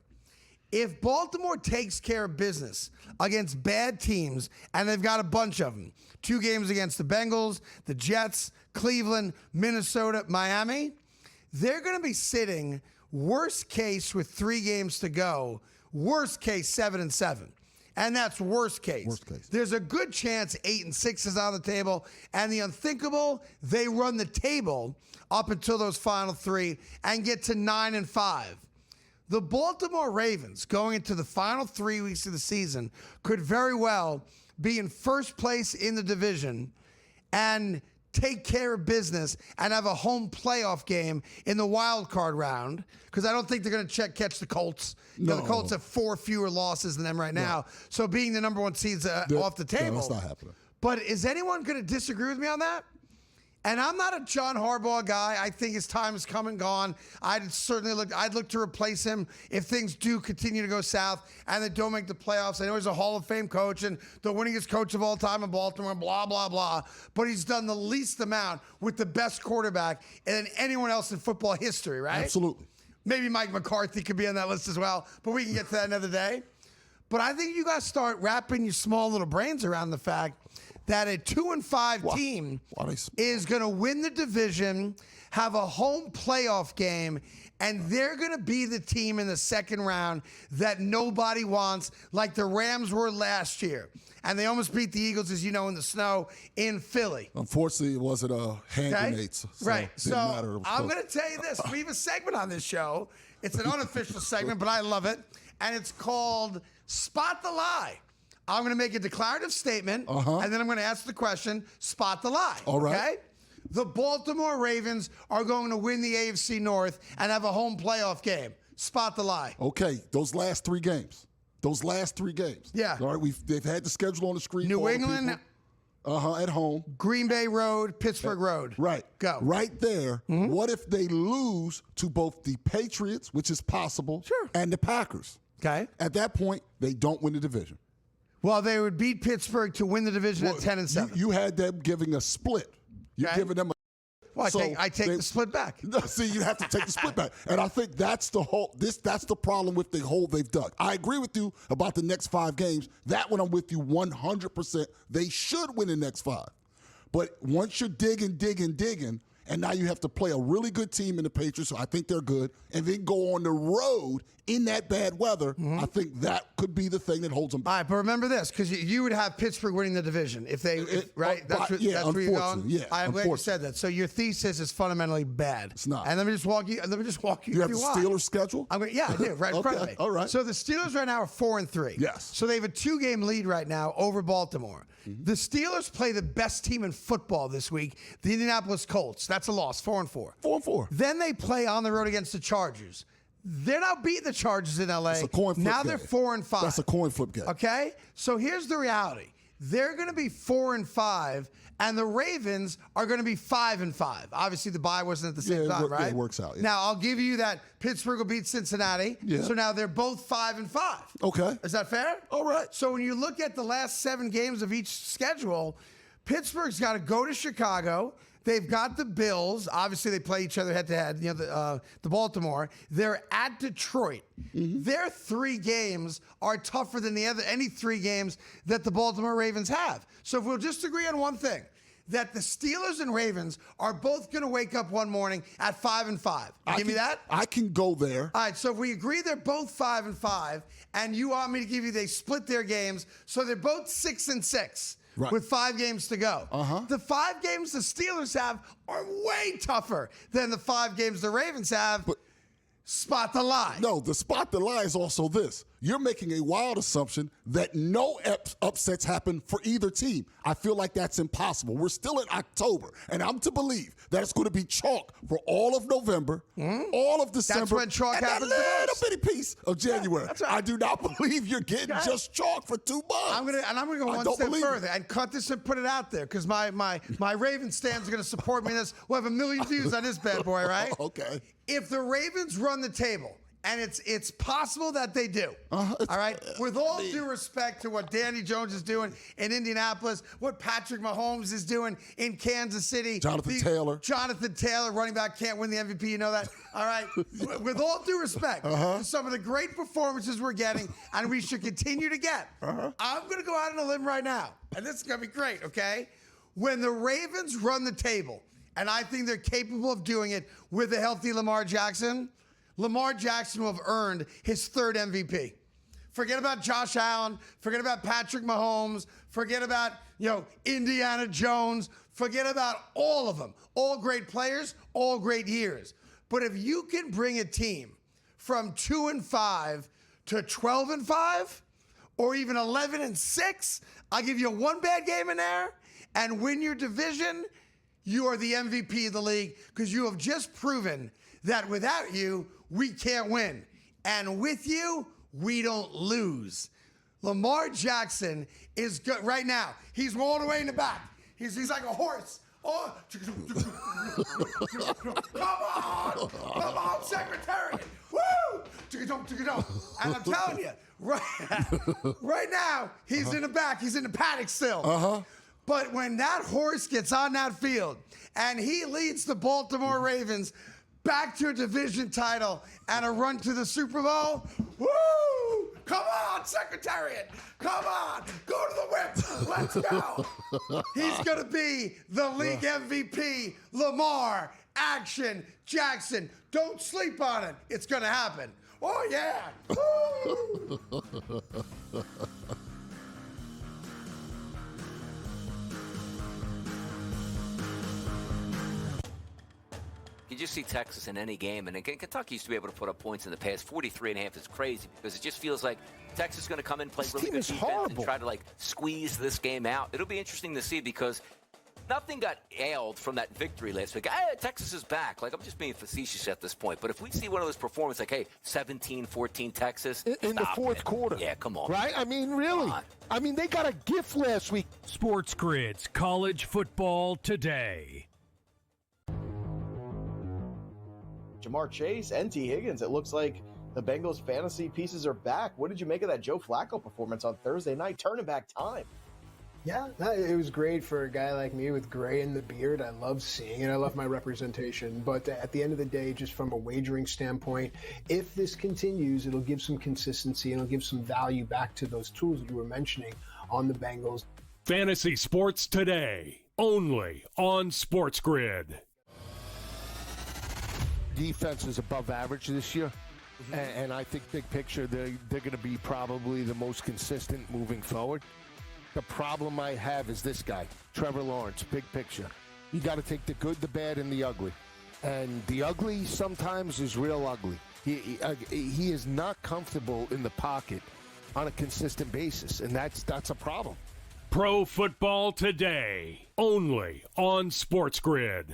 Speaker 6: If Baltimore takes care of business against bad teams, and they've got a bunch of them, 2 games against the Bengals, the Jets, Cleveland, Minnesota, Miami, they're going to be sitting worst case with 3 games to go, worst case 7-7. And that's worst case.
Speaker 7: Worst case.
Speaker 6: There's a good chance 8-6 is on the table. And the unthinkable, they run the table up until those final 3 and get to 9-5. The Baltimore Ravens, going into the final 3 weeks of the season, could very well be in first place in the division and take care of business and have a home playoff game in the wild card round, because I don't think they're going to catch the Colts. You know, the Colts have 4 fewer losses than them right now. So being the number 1 seed's off the table.
Speaker 7: That's not happening.
Speaker 6: But is anyone going to disagree with me on that? And I'm not a John Harbaugh guy. I think his time has come and gone. I'd look to replace him if things do continue to go south and they don't make the playoffs. I know he's a Hall of Fame coach and the winningest coach of all time in Baltimore, blah, blah, blah. But he's done the least amount with the best quarterback than anyone else in football history, right?
Speaker 7: Absolutely.
Speaker 6: Maybe Mike McCarthy could be on that list as well, but we can get to that another day. But I think you guys start wrapping your small little brains around the fact that a 2-5 team is going to win the division, have a home playoff game, and they're going to be the team in the second round that nobody wants, like the Rams were last year. And they almost beat the Eagles, as you know, in the snow in Philly.
Speaker 7: Unfortunately, it wasn't hand grenades.
Speaker 6: Right. So I'm going to tell you this. We have a segment on this show. It's an unofficial segment, but I love it. And it's called Spot the Lie. I'm going to make a declarative statement, and then I'm going to ask the question, spot the lie.
Speaker 7: All right.
Speaker 6: Okay? The Baltimore Ravens are going to win the AFC North and have a home playoff game. Spot the lie.
Speaker 7: Okay, those last 3 games.
Speaker 6: Yeah.
Speaker 7: All right, they've had the schedule on the screen.
Speaker 6: New England.
Speaker 7: At home.
Speaker 6: Green Bay Road, Pittsburgh Road.
Speaker 7: Right.
Speaker 6: Go.
Speaker 7: Right there. What if they lose to both the Patriots, which is possible, and the Packers?
Speaker 6: Okay.
Speaker 7: At that point, they don't win the division.
Speaker 6: Well, they would beat Pittsburgh to win the division at 10-7.
Speaker 7: You had them giving a split. You're giving them a.
Speaker 6: Well, I take the split back.
Speaker 7: See, you have to take the split back, and I think that's the whole. That's the problem with the hole they've dug. I agree with you about the next 5 games. That one I'm with you 100%. They should win the next 5, but once you're digging, and now you have to play a really good team in the Patriots, so I think they're good, and then go on the road in that bad weather, I think that could be the thing that holds them back.
Speaker 6: All right, but remember this, because you would have Pittsburgh winning the division if they, right? That's where you're going.
Speaker 7: Yeah,
Speaker 6: I'm glad you said that. So your thesis is fundamentally bad.
Speaker 7: It's not.
Speaker 6: And let me just walk you through.
Speaker 7: You have the Steelers schedule?
Speaker 6: I do, right in front of me.
Speaker 7: All right.
Speaker 6: So the Steelers right now are 4-3.
Speaker 7: Yes.
Speaker 6: So they have a 2-game lead right now over Baltimore. The Steelers play the best team in football this week, the Indianapolis Colts. That's a loss, 4-4.
Speaker 7: 4-4.
Speaker 6: Then they play on the road against the Chargers. They're now beating the Chargers in LA.
Speaker 7: It's a coin flip
Speaker 6: now
Speaker 7: game.
Speaker 6: they're 4-5.
Speaker 7: That's a coin flip game.
Speaker 6: Okay? So here's the reality. They're going to be 4-5, and the Ravens are going to be 5-5. Obviously, the bye wasn't at the same time, right?
Speaker 7: Yeah, it works out. Yeah.
Speaker 6: Now, I'll give you that Pittsburgh will beat Cincinnati.
Speaker 7: Yeah.
Speaker 6: So now they're both 5-5.
Speaker 7: Okay.
Speaker 6: Is that fair?
Speaker 7: All right.
Speaker 6: So when you look at the last 7 games of each schedule, Pittsburgh's got to go to Chicago. They've got the Bills. Obviously, they play each other head-to-head, the Baltimore. They're at Detroit. Their 3 games are tougher than any 3 games that the Baltimore Ravens have. So if we'll just agree on one thing, that the Steelers and Ravens are both going to wake up one morning at 5-5. Give me that?
Speaker 7: I can go there.
Speaker 6: All right, so if we agree they're both 5-5, and you want me to give you they split their games, so they're both 6-6. with 5 games to go. The 5 games the Steelers have are way tougher than the 5 games the Ravens have. But spot the lie.
Speaker 7: No, the spot the lie is also this. You're making a wild assumption that no upsets happen for either team. I feel like that's impossible. We're still in October, and I'm to believe that it's going to be chalk for all of November, all of December.
Speaker 6: That's when chalk
Speaker 7: and
Speaker 6: happens.
Speaker 7: A little bitty piece of January.
Speaker 6: That's right.
Speaker 7: I do not believe you're getting just chalk for 2 months.
Speaker 6: I'm gonna go one step further and cut this and put it out there because my Ravens stands are gonna support me in this. We'll have 1 million views on this bad boy, right?
Speaker 7: Okay.
Speaker 6: If the Ravens run the table, and it's possible that they do. All right? With all due respect to what Danny Jones is doing in Indianapolis, what Patrick Mahomes is doing in Kansas City.
Speaker 7: Jonathan
Speaker 6: Taylor, running back, can't win the MVP. You know that? All right? With all due respect to some of the great performances we're getting, and we should continue to get, I'm going to go out on a limb right now, and this is going to be great, okay? When the Ravens run the table, and I think they're capable of doing it with a healthy Lamar Jackson will have earned his 3rd MVP. Forget about Josh Allen. Forget about Patrick Mahomes. Forget about, Indiana Jones. Forget about all of them. All great players, all great years. But if you can bring a team from 2-5 to 12-5, or even 11-6, I'll give you 1 bad game in there and win your division, you are the MVP of the league because you have just proven that without you, we can't win. And with you, we don't lose. Lamar Jackson is good right now. He's all the way in the back. He's like a horse. Oh, come on, Secretariat. Woo! And I'm telling you, right now, he's in the back. He's in the paddock still. But when that horse gets on that field and he leads the Baltimore Ravens back to a division title and a run to the Super Bowl, woo! Come on, Secretariat. Come on. Go to the whip. Let's go. He's going to be the league MVP, Lamar Action Jackson. Don't sleep on it. It's going to happen. Oh, yeah. Woo!
Speaker 1: You just see Texas in any game, and again, Kentucky used to be able to put up points in the past. 43.5 is crazy because it just feels like Texas is going to come in, play really good defense, and try to squeeze this game out. It'll be interesting to see because nothing got ailed from that victory last week. Texas is back. I'm just being facetious at this point, but if we see one of those performances, 17-14 Texas
Speaker 2: in the 4th quarter,
Speaker 1: yeah, come on,
Speaker 2: right? I mean, really? I mean, they got a gift last week.
Speaker 3: SportsGrid's College Football Today.
Speaker 4: Jamar Chase and T. Higgins. It looks like the Bengals fantasy pieces are back. What did you make of that Joe Flacco performance on Thursday night? Turning back time.
Speaker 5: Yeah, it was great for a guy like me with gray in the beard. I love seeing it. I love my representation. But at the end of the day, just from a wagering standpoint, if this continues, it'll give some consistency and it'll give some value back to those tools that you were mentioning on the Bengals.
Speaker 3: Fantasy Sports Today, only on SportsGrid.
Speaker 2: Defense is above average this year, and I think big picture they're going to be probably the most consistent moving forward. The problem I have is this guy, Trevor Lawrence, big picture. You got to take the good, the bad, and the ugly. And the ugly sometimes is real ugly. He is not comfortable in the pocket on a consistent basis, and that's a problem.
Speaker 3: Pro Football Today, only on SportsGrid.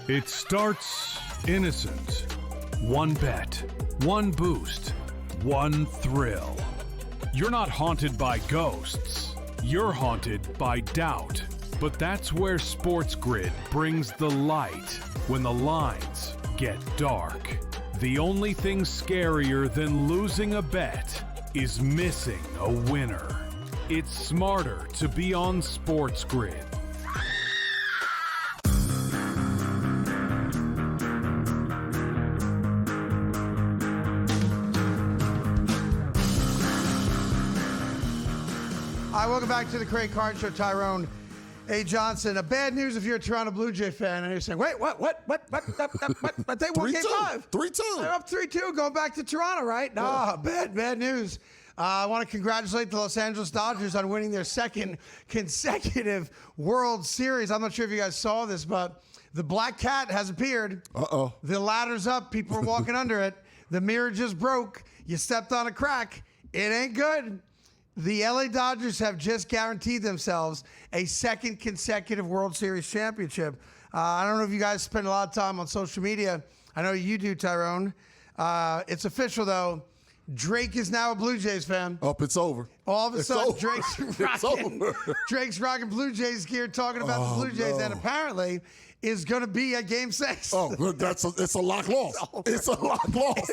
Speaker 3: It starts innocent. One bet, one boost, one thrill. You're not haunted by ghosts. You're haunted by doubt. But that's where SportsGrid brings the light when the lines get dark. The only thing scarier than losing a bet is missing a winner. It's smarter to be on SportsGrid.
Speaker 6: Hi, welcome back to the Craig Carton Show. Tyrone A. Johnson. Bad news if you're a Toronto Blue Jay fan and you're saying, wait, what? But they won game 5.
Speaker 7: 3-2.
Speaker 6: They're up 3-2 going back to Toronto, right? No, bad news. I want to congratulate the Los Angeles Dodgers on winning their second consecutive World Series. I'm not sure if you guys saw this, but the black cat has appeared.
Speaker 7: Uh-oh.
Speaker 6: The ladder's up. People are walking under it. The mirror just broke. You stepped on a crack. It ain't good. The LA Dodgers have just guaranteed themselves a second consecutive World Series championship. I don't know if you guys spend a lot of time on social media. I know you do, Tyrone. It's official, though. Drake is now a Blue Jays fan.
Speaker 7: It's over.
Speaker 6: All of a sudden,
Speaker 7: over.
Speaker 6: Drake's rocking Blue Jays gear, talking about the Blue Jays, and apparently is going to be at Game 6.
Speaker 7: It's a lock loss. It's a lock loss.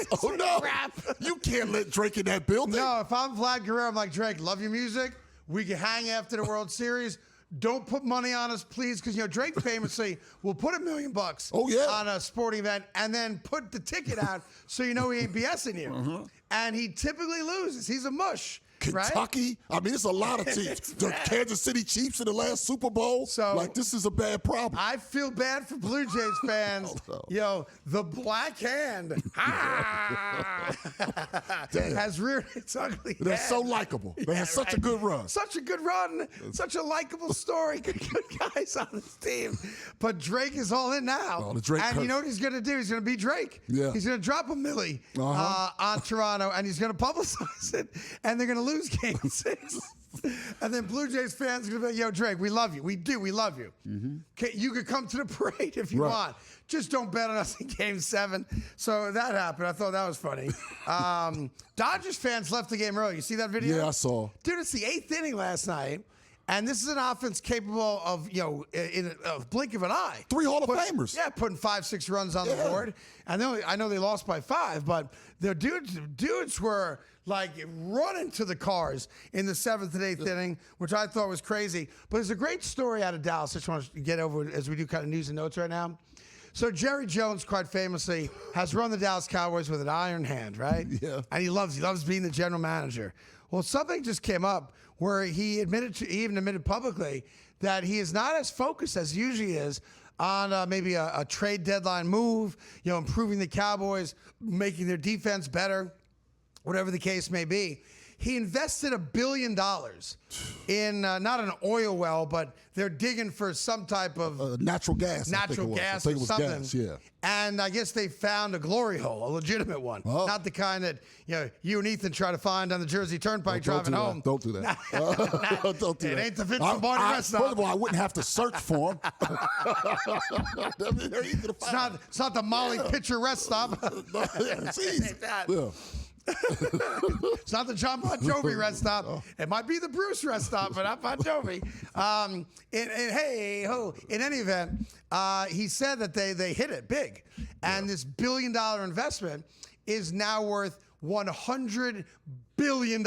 Speaker 6: Crap.
Speaker 7: You can't let Drake in that building.
Speaker 6: No, if I'm Vlad Guerrero, I'm like, Drake, love your music. We can hang after the World Series. Don't put money on us, please, because Drake famously will put $1 million on a sporting event and then put the ticket out so you know he ain't BSing you. And he typically loses. He's a mush.
Speaker 7: Kentucky.
Speaker 6: Right?
Speaker 7: I mean, it's a lot of teams. The Kansas City Chiefs in the last Super Bowl. So, this is a bad problem.
Speaker 6: I feel bad for Blue Jays fans. The black hand has reared its ugly head.
Speaker 7: They're so likable. They had such a good run.
Speaker 6: Such a good run. Such a likable story. Good guys on this team. But Drake is all in now. And you know what he's going to do? He's going to be Drake.
Speaker 7: Yeah.
Speaker 6: He's going to drop $1 million on Toronto, and he's going to publicize it, and they're going to lose Game 6. And then Blue Jays fans are going to be like, yo, Drake, we love you. We do. We love you. You could come to the parade if you want. Just don't bet on us in Game 7. So that happened. I thought that was funny. Dodgers fans left the game early. You see that video?
Speaker 7: Yeah, I saw.
Speaker 6: Dude, it's the 8th inning last night. And this is an offense capable of, in a blink of an eye.
Speaker 7: 3 Hall of Famers.
Speaker 6: Yeah, putting 5-6 runs on the board. And I know they lost by 5, but the dudes were like running to the cars in the 7th and 8th inning, which I thought was crazy. But there's a great story out of Dallas I just want to get over as we do kind of news and notes right now. So Jerry Jones, quite famously, has run the Dallas Cowboys with an iron hand, right?
Speaker 7: Yeah.
Speaker 6: And he loves being the general manager. Well, something just came up where he even admitted publicly that he is not as focused as he usually is on maybe a trade deadline move, improving the Cowboys, making their defense better, whatever the case may be. He invested $1 billion in not an oil well, but they're digging for some type of
Speaker 7: natural gas.
Speaker 6: Natural gas or something.
Speaker 7: Gas, yeah.
Speaker 6: And I guess they found a glory hole, a legitimate one, not the kind that you and Ethan try to find on the Jersey Turnpike driving home.
Speaker 7: Don't do that. Don't do that.
Speaker 6: It ain't the Vince Lombardi rest stop.
Speaker 7: First of all, I wouldn't have to search for him. They're easy to find.
Speaker 6: It's not the Molly Pitcher rest stop.
Speaker 7: It's easy. Yeah.
Speaker 6: It's not the John Bon Jovi rest stop. It might be the Bruce rest stop, but not Bon Jovi. In any event, he said that they hit it big. And this $1 billion investment is now worth $100 billion.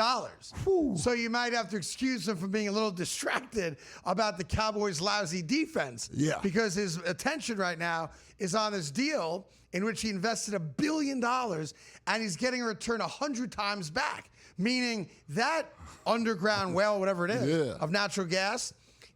Speaker 6: So you might have to excuse him from being a little distracted about the Cowboys' lousy defense.
Speaker 7: Yeah.
Speaker 6: Because his attention right now is on this deal in which he invested $1 billion and he's getting a return 100 times back. Meaning that underground well, whatever it is, of natural gas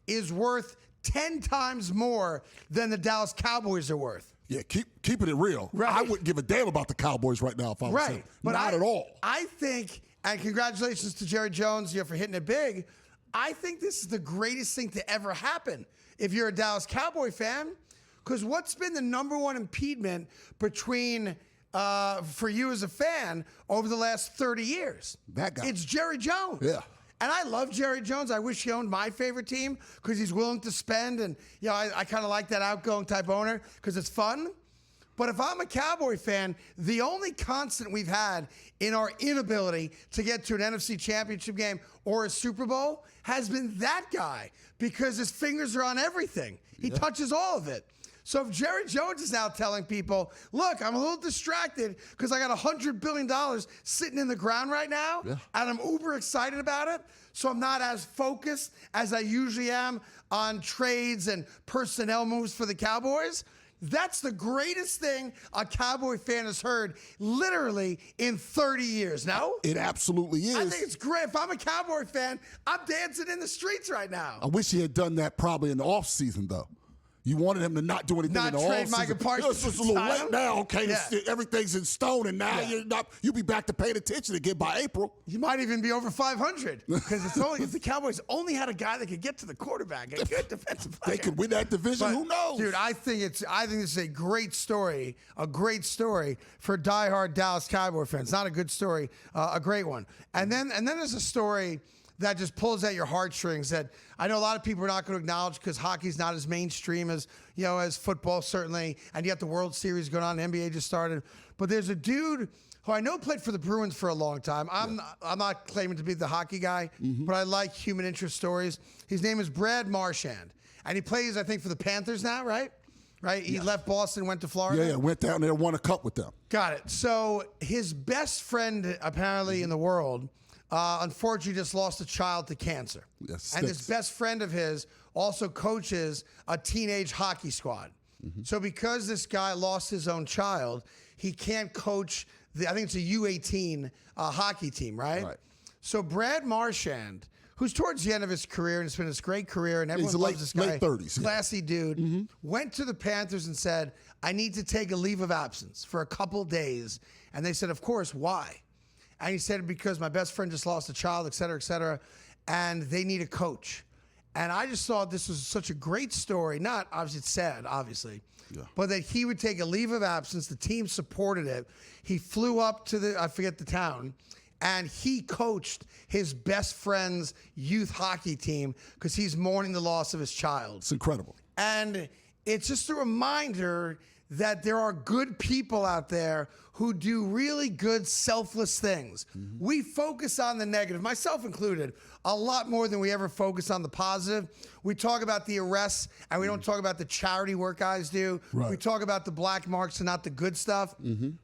Speaker 6: is worth 10 times more than the Dallas Cowboys are worth.
Speaker 7: Yeah, keeping it real.
Speaker 6: Right.
Speaker 7: I wouldn't give a damn about the Cowboys right now if I was him.
Speaker 6: But
Speaker 7: Not at all.
Speaker 6: I think, and congratulations to Jerry Jones for hitting it big. I think this is the greatest thing to ever happen if you're a Dallas Cowboy fan. Because what's been the number one impediment between for you as a fan over the last 30 years?
Speaker 7: That guy.
Speaker 6: It's Jerry Jones.
Speaker 7: Yeah.
Speaker 6: And I love Jerry Jones. I wish he owned my favorite team because he's willing to spend. And, I kind of like that outgoing type owner because it's fun. But if I'm a Cowboy fan, the only constant we've had in our inability to get to an NFC Championship game or a Super Bowl has been that guy because his fingers are on everything. He touches all of it. So if Jerry Jones is now telling people, look, I'm a little distracted because I got $100 billion sitting in the ground right now, and I'm uber excited about it, so I'm not as focused as I usually am on trades and personnel moves for the Cowboys, that's the greatest thing a Cowboy fan has heard literally in 30 years. No?
Speaker 7: It absolutely is.
Speaker 6: I think it's great. If I'm a Cowboy fan, I'm dancing in the streets right now.
Speaker 7: I wish he had done that probably in the offseason, though. You wanted him to not do anything in the
Speaker 6: trade
Speaker 7: offseason.
Speaker 6: Micah Parsons.
Speaker 7: It's just a little late now. Okay,
Speaker 6: Yeah.
Speaker 7: everything's in stone, and now you'll be back to paying attention again by April.
Speaker 6: You might even be over 500 because if the Cowboys only had a guy that could get to the quarterback, a good defensive player.
Speaker 7: They could win that division. Who knows,
Speaker 6: dude? I think this is a great story for diehard Dallas Cowboy fans. Not a good story, a great one. And then there's a story that just pulls at your heartstrings that I know a lot of people are not going to acknowledge because hockey's not as mainstream as football, certainly. And you got the World Series going on. The NBA just started. But there's a dude who I know played for the Bruins for a long time. I'm not claiming to be the hockey guy, but I like human interest stories. His name is Brad Marchand. And he plays, I think, for the Panthers now, right? Right? He left Boston, went to Florida.
Speaker 7: Yeah, went down there, won a cup with them.
Speaker 6: Got it. So his best friend, apparently, in the world, unfortunately just lost a child to cancer.
Speaker 7: Yes,
Speaker 6: and this best friend of his also coaches a teenage hockey squad. So because this guy lost his own child, he can't coach I think it's a U18 hockey team, right? So Brad Marchand, who's towards the end of his career, and it's been this great career, and everyone loves this guy.
Speaker 7: Late 30s.
Speaker 6: Classy dude. Went to the Panthers and said, I need to take a leave of absence for a couple days. And they said, of course, why? And he said, because my best friend just lost a child, et cetera, and they need a coach. And I just thought this was such a great story. Not, obviously, it's sad, obviously, but that he would take a leave of absence. The team supported it. He flew up to I forget the town, and he coached his best friend's youth hockey team because he's mourning the loss of his child.
Speaker 7: It's incredible.
Speaker 6: And it's just a reminder that there are good people out there who do really good, selfless things. We focus on the negative, myself included, a lot more than we ever focus on the positive. We talk about the arrests, and we don't talk about the charity work guys do. We talk about the black marks and not the good stuff.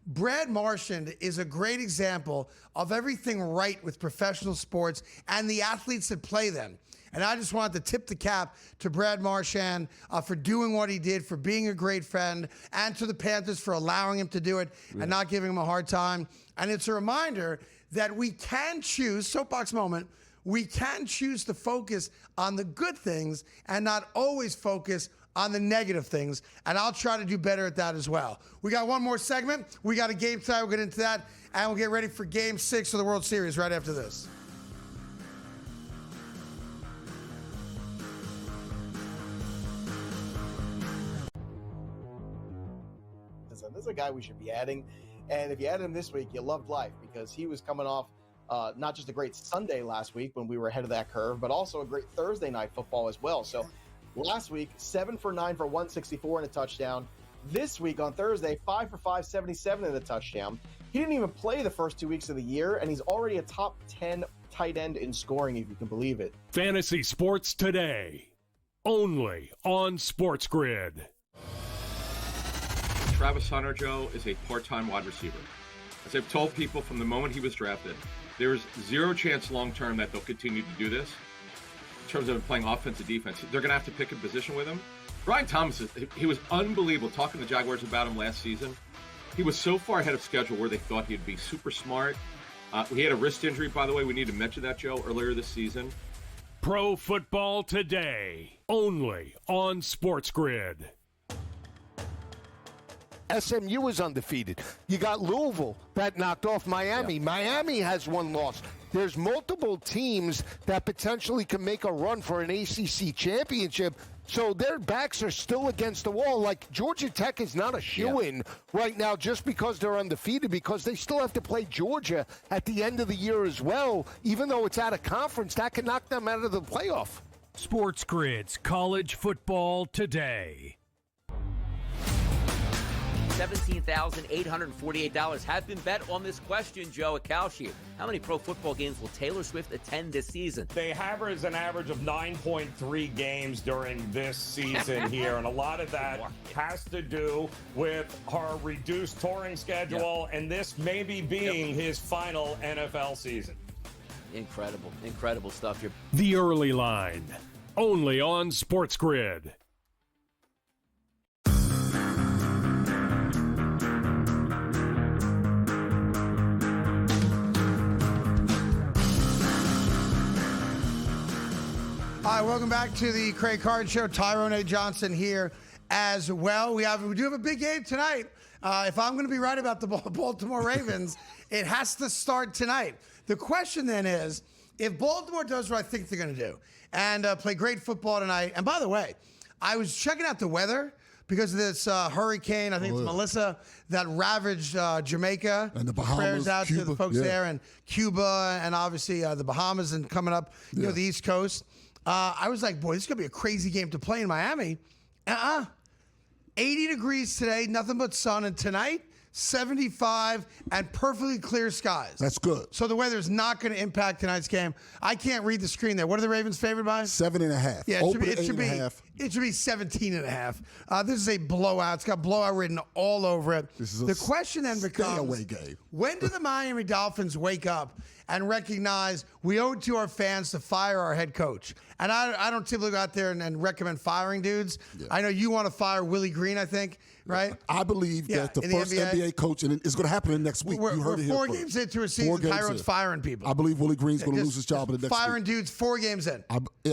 Speaker 6: Brad Marchand is a great example of everything right with professional sports and the athletes that play them. And I just wanted to tip the cap to Brad Marchand for doing what he did, for being a great friend, and to the Panthers for allowing him to do it and not giving him a hard time. And it's a reminder that we can choose, soapbox moment, we can choose to focus on the good things and not always focus on the negative things. And I'll try to do better at that as well. We got one more segment. We got a game tonight. We'll get into that. And we'll get ready for Game 6 of the World Series right after this.
Speaker 4: This is a guy we should be adding. And if you added him this week, you loved life because he was coming off not just a great Sunday last week when we were ahead of that curve, but also a great Thursday night football as well. So last week, 7 for 9 for 164 and a touchdown. This week on Thursday, 5 for 5, 77 and a touchdown. He didn't even play the first 2 weeks of the year, and he's already a top 10 tight end in scoring, if you can believe it.
Speaker 3: Fantasy Sports Today, only on SportsGrid.
Speaker 10: Travis Hunter, Joe, is a part-time wide receiver. As I've told people from the moment he was drafted, there's zero chance long-term that they'll continue to do this. In terms of playing offense and defense, they're going to have to pick a position with him. Brian Thomas, he was unbelievable. Talking to the Jaguars about him last season, he was so far ahead of schedule where they thought he'd be super smart. He had a wrist injury, by the way. We need to mention that, Joe, earlier this season.
Speaker 3: Pro Football Today, only on SportsGrid.
Speaker 2: SMU is undefeated. You got Louisville that knocked off Miami. Miami has one loss. There's multiple teams that potentially can make a run for an ACC championship. So their backs are still against the wall. Like Georgia Tech is not a shoo-in right now just because they're undefeated, because they still have to play Georgia at the end of the year as well. Even though it's out of conference, that can knock them out of the playoff.
Speaker 3: SportsGrid's College Football Today.
Speaker 1: $17,848 have been bet on this question, Joe, at Kalshi. How many pro football games will Taylor Swift attend this season?
Speaker 11: They average an average of 9.3 games during this season here, and a lot of that has to do with her reduced touring schedule, and this maybe being his final NFL season.
Speaker 1: Incredible stuff here.
Speaker 3: The Early Line, only on SportsGrid.
Speaker 6: Hi, welcome back to the Craig Carton Show. Tyrone A. Johnson here. as well. We do have a big game tonight. If I'm going to be right about the Baltimore Ravens, it has to start tonight. The question then is, if Baltimore does what I think they're going to do and play great football tonight, and by the way, I was checking out the weather because of this hurricane, I think it's Melissa, that ravaged Jamaica.
Speaker 7: And the Bahamas,
Speaker 6: Prayers out
Speaker 7: Cuba,
Speaker 6: to the folks there, and Cuba, and obviously the Bahamas, and coming up, you know, the East Coast. I was like, boy, this is going to be a crazy game to play in Miami. 80 degrees today, nothing but sun, and tonight, 75 and perfectly clear skies.
Speaker 7: That's good.
Speaker 6: So the weather's not going to impact tonight's game. I can't read the screen there. What are the Ravens favored by?
Speaker 7: 7.5.
Speaker 6: Yeah, it should be 17.5. This is a blowout. It's got blowout written all over it. The question then becomes,
Speaker 7: stay-away game.
Speaker 6: When do the Miami Dolphins wake up and recognize we owe it to our fans to fire our head coach? And I don't typically go out there and recommend firing dudes. Yeah. I know you want to fire Willie Green, I think, right?
Speaker 7: I believe that the first NBA coach, and it's going to happen in the next week. You heard it here
Speaker 6: We're 4
Speaker 7: first.
Speaker 6: games into a season. Tyrone's firing people.
Speaker 7: I believe Willie Green's going to lose his job in the next
Speaker 6: firing
Speaker 7: week.
Speaker 6: dudes 4 games in.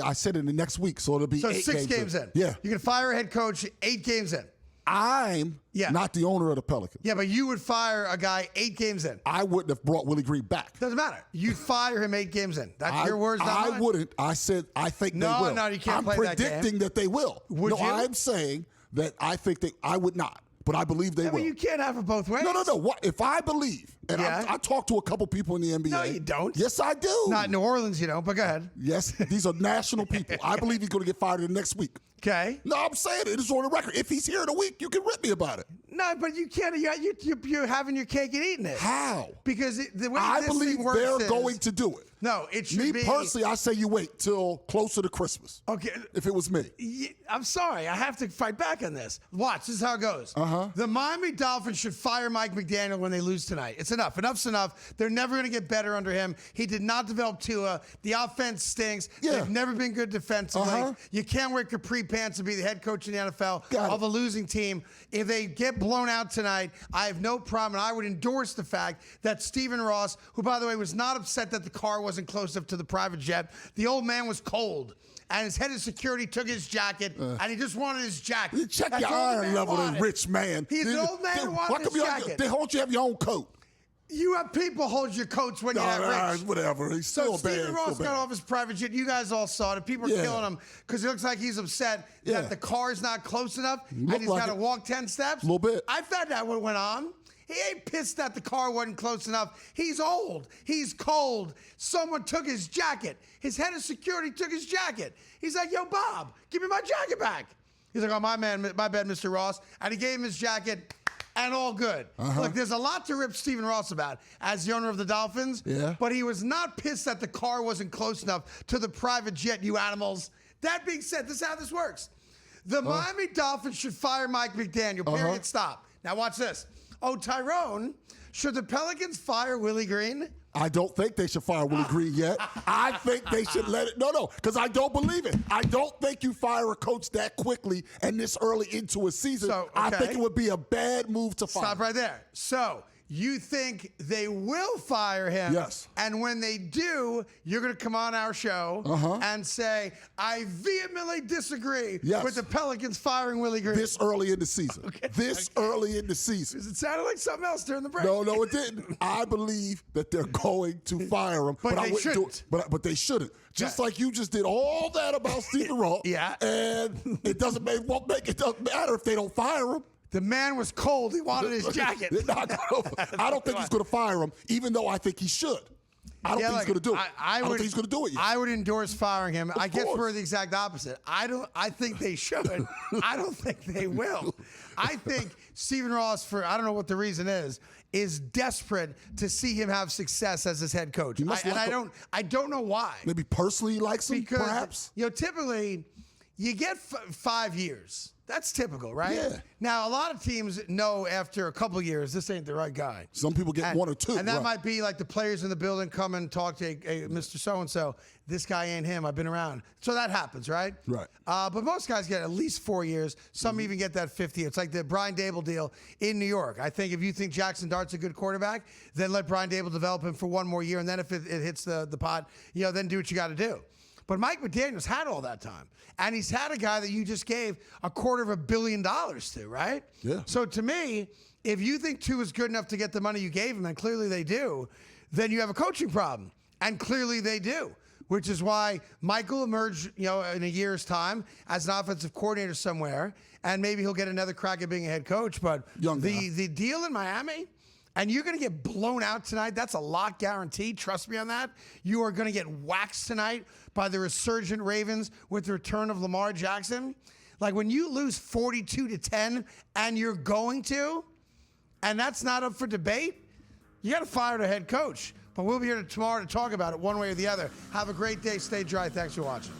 Speaker 7: I said it in the next week, so it'll be
Speaker 6: 6 games in.
Speaker 7: Yeah.
Speaker 6: You can fire a head coach 8 games in.
Speaker 7: I'm not the owner of the Pelicans.
Speaker 6: Yeah, but you would fire a guy 8 games in.
Speaker 7: I wouldn't have brought Willie Green back.
Speaker 6: Doesn't matter. You'd fire him 8 games in. That's your words, not mine.
Speaker 7: I wouldn't. I said I think they will.
Speaker 6: No, you can't play that game.
Speaker 7: I'm predicting that they will.
Speaker 6: Would you?
Speaker 7: I'm saying that I think I would not. But I believe they will.
Speaker 6: But you can't have it both ways.
Speaker 7: No. What if I believe? And I talked to a couple people in the NBA.
Speaker 6: No, you don't.
Speaker 7: Yes, I do.
Speaker 6: Not New Orleans, you don't. But go ahead.
Speaker 7: Yes, these are national people. I believe he's going to get fired in the next week.
Speaker 6: Okay.
Speaker 7: No, I'm saying it is on the record. If he's here in a week, you can rip me about it.
Speaker 6: No, but you can't. You're having your cake and eating it.
Speaker 7: How?
Speaker 6: Because the way
Speaker 7: I
Speaker 6: this
Speaker 7: believe
Speaker 6: thing works
Speaker 7: they're going to do it.
Speaker 6: No, it should be.
Speaker 7: Me personally, I say you wait till closer to Christmas.
Speaker 6: Okay.
Speaker 7: If it was me.
Speaker 6: I'm sorry. I have to fight back on this. Watch. This is how it goes. The Miami Dolphins should fire Mike McDaniel when they lose tonight. It's enough. Enough's enough. They're never going to get better under him. He did not develop Tua. The offense stinks. They've never been good defensively. You can't wear capri pants and be the head coach in the NFL of a losing team. If they get blown out tonight, I have no problem. And I would endorse the fact that Stephen Ross, who, by the way, was not upset that the car wasn't close enough to the private jet. The old man was cold. And his head of security took his jacket, and he just wanted his jacket.
Speaker 7: You check your iron level, the rich man.
Speaker 6: He's an old man who wanted his jacket.
Speaker 7: Why don't you have your own coat?
Speaker 6: You have people hold your coats when you're that rich.
Speaker 7: Whatever. He's still
Speaker 6: so
Speaker 7: bad.
Speaker 6: Stephen Ross got off his private jet. You guys all saw it. People are killing him because it looks like he's upset that the car's not close enough, and he's got to walk 10 steps.
Speaker 7: A little bit.
Speaker 6: I thought that what went on. He ain't pissed that the car wasn't close enough. He's old. He's cold. Someone took his jacket. His head of security took his jacket. He's like, yo, Bob, give me my jacket back. He's like, oh, my bad, Mr. Ross. And he gave him his jacket, and all good. Look, there's a lot to rip Stephen Ross about as the owner of the Dolphins. But he was not pissed that the car wasn't close enough to the private jet, you animals. That being said, this is how this works. The Miami Dolphins should fire Mike McDaniel, period, stop. Now watch this. Oh, Tyrone, should the Pelicans fire Willie Green?
Speaker 7: I don't think they should fire Willie Green yet. I think they should let it. No, because I don't believe it. I don't think you fire a coach that quickly and this early into a season. I think it would be a bad move to fire.
Speaker 6: Stop right there. So you think they will fire him?
Speaker 7: Yes.
Speaker 6: And when they do, you're going to come on our show and say, I vehemently disagree with the Pelicans firing Willie Green.
Speaker 7: This early in the season. Early in the season.
Speaker 6: It sounded like something else during the break.
Speaker 7: No, it didn't. I believe that they're going to fire him.
Speaker 6: But
Speaker 7: I
Speaker 6: they
Speaker 7: wouldn't
Speaker 6: shouldn't.
Speaker 7: do it. But they shouldn't. Just like you just did all that about Stephen Ross. And it doesn't matter if they don't fire him.
Speaker 6: The man was cold. He wanted his jacket.
Speaker 7: I don't think he's going to fire him, even though I think he should. I don't think he's going to do it. I don't think he's going to do it yet.
Speaker 6: I would endorse firing him. I guess we're the exact opposite. I think they should. I don't think they will. I think Stephen Ross, I don't know what the reason is desperate to see him have success as his head coach. I don't know why.
Speaker 7: Maybe personally he likes him, perhaps?
Speaker 6: Typically, you get 5 years. That's typical, right?
Speaker 7: Yeah.
Speaker 6: Now, a lot of teams know after a couple of years, this ain't the right guy.
Speaker 7: Some people get 1 or 2.
Speaker 6: And that might be like the players in the building come and talk to Mr. So-and-so. This guy ain't him. I've been around. So that happens, right?
Speaker 7: Right.
Speaker 6: But most guys get at least 4 years. Some even get that 5th year. It's like the Brian Dable deal in New York. I think if you think Jackson Dart's a good quarterback, then let Brian Dable develop him for 1 more year. And then if it hits the pot, then do what you got to do. But Mike McDaniel's had all that time. And he's had a guy that you just gave $250 million to, right?
Speaker 7: Yeah.
Speaker 6: So to me, if you think Tua is good enough to get the money you gave him, and clearly they do, then you have a coaching problem. And clearly they do. Which is why Mike will emerge, in a year's time as an offensive coordinator somewhere, and maybe he'll get another crack at being a head coach. But the deal in Miami, and you're going to get blown out tonight. That's a lot guaranteed. Trust me on that. You are going to get waxed tonight by the resurgent Ravens with the return of Lamar Jackson. Like when you lose 42-10, and you're going to, and that's not up for debate, you got to fire the head coach. But we'll be here tomorrow to talk about it one way or the other. Have a great day. Stay dry. Thanks for watching.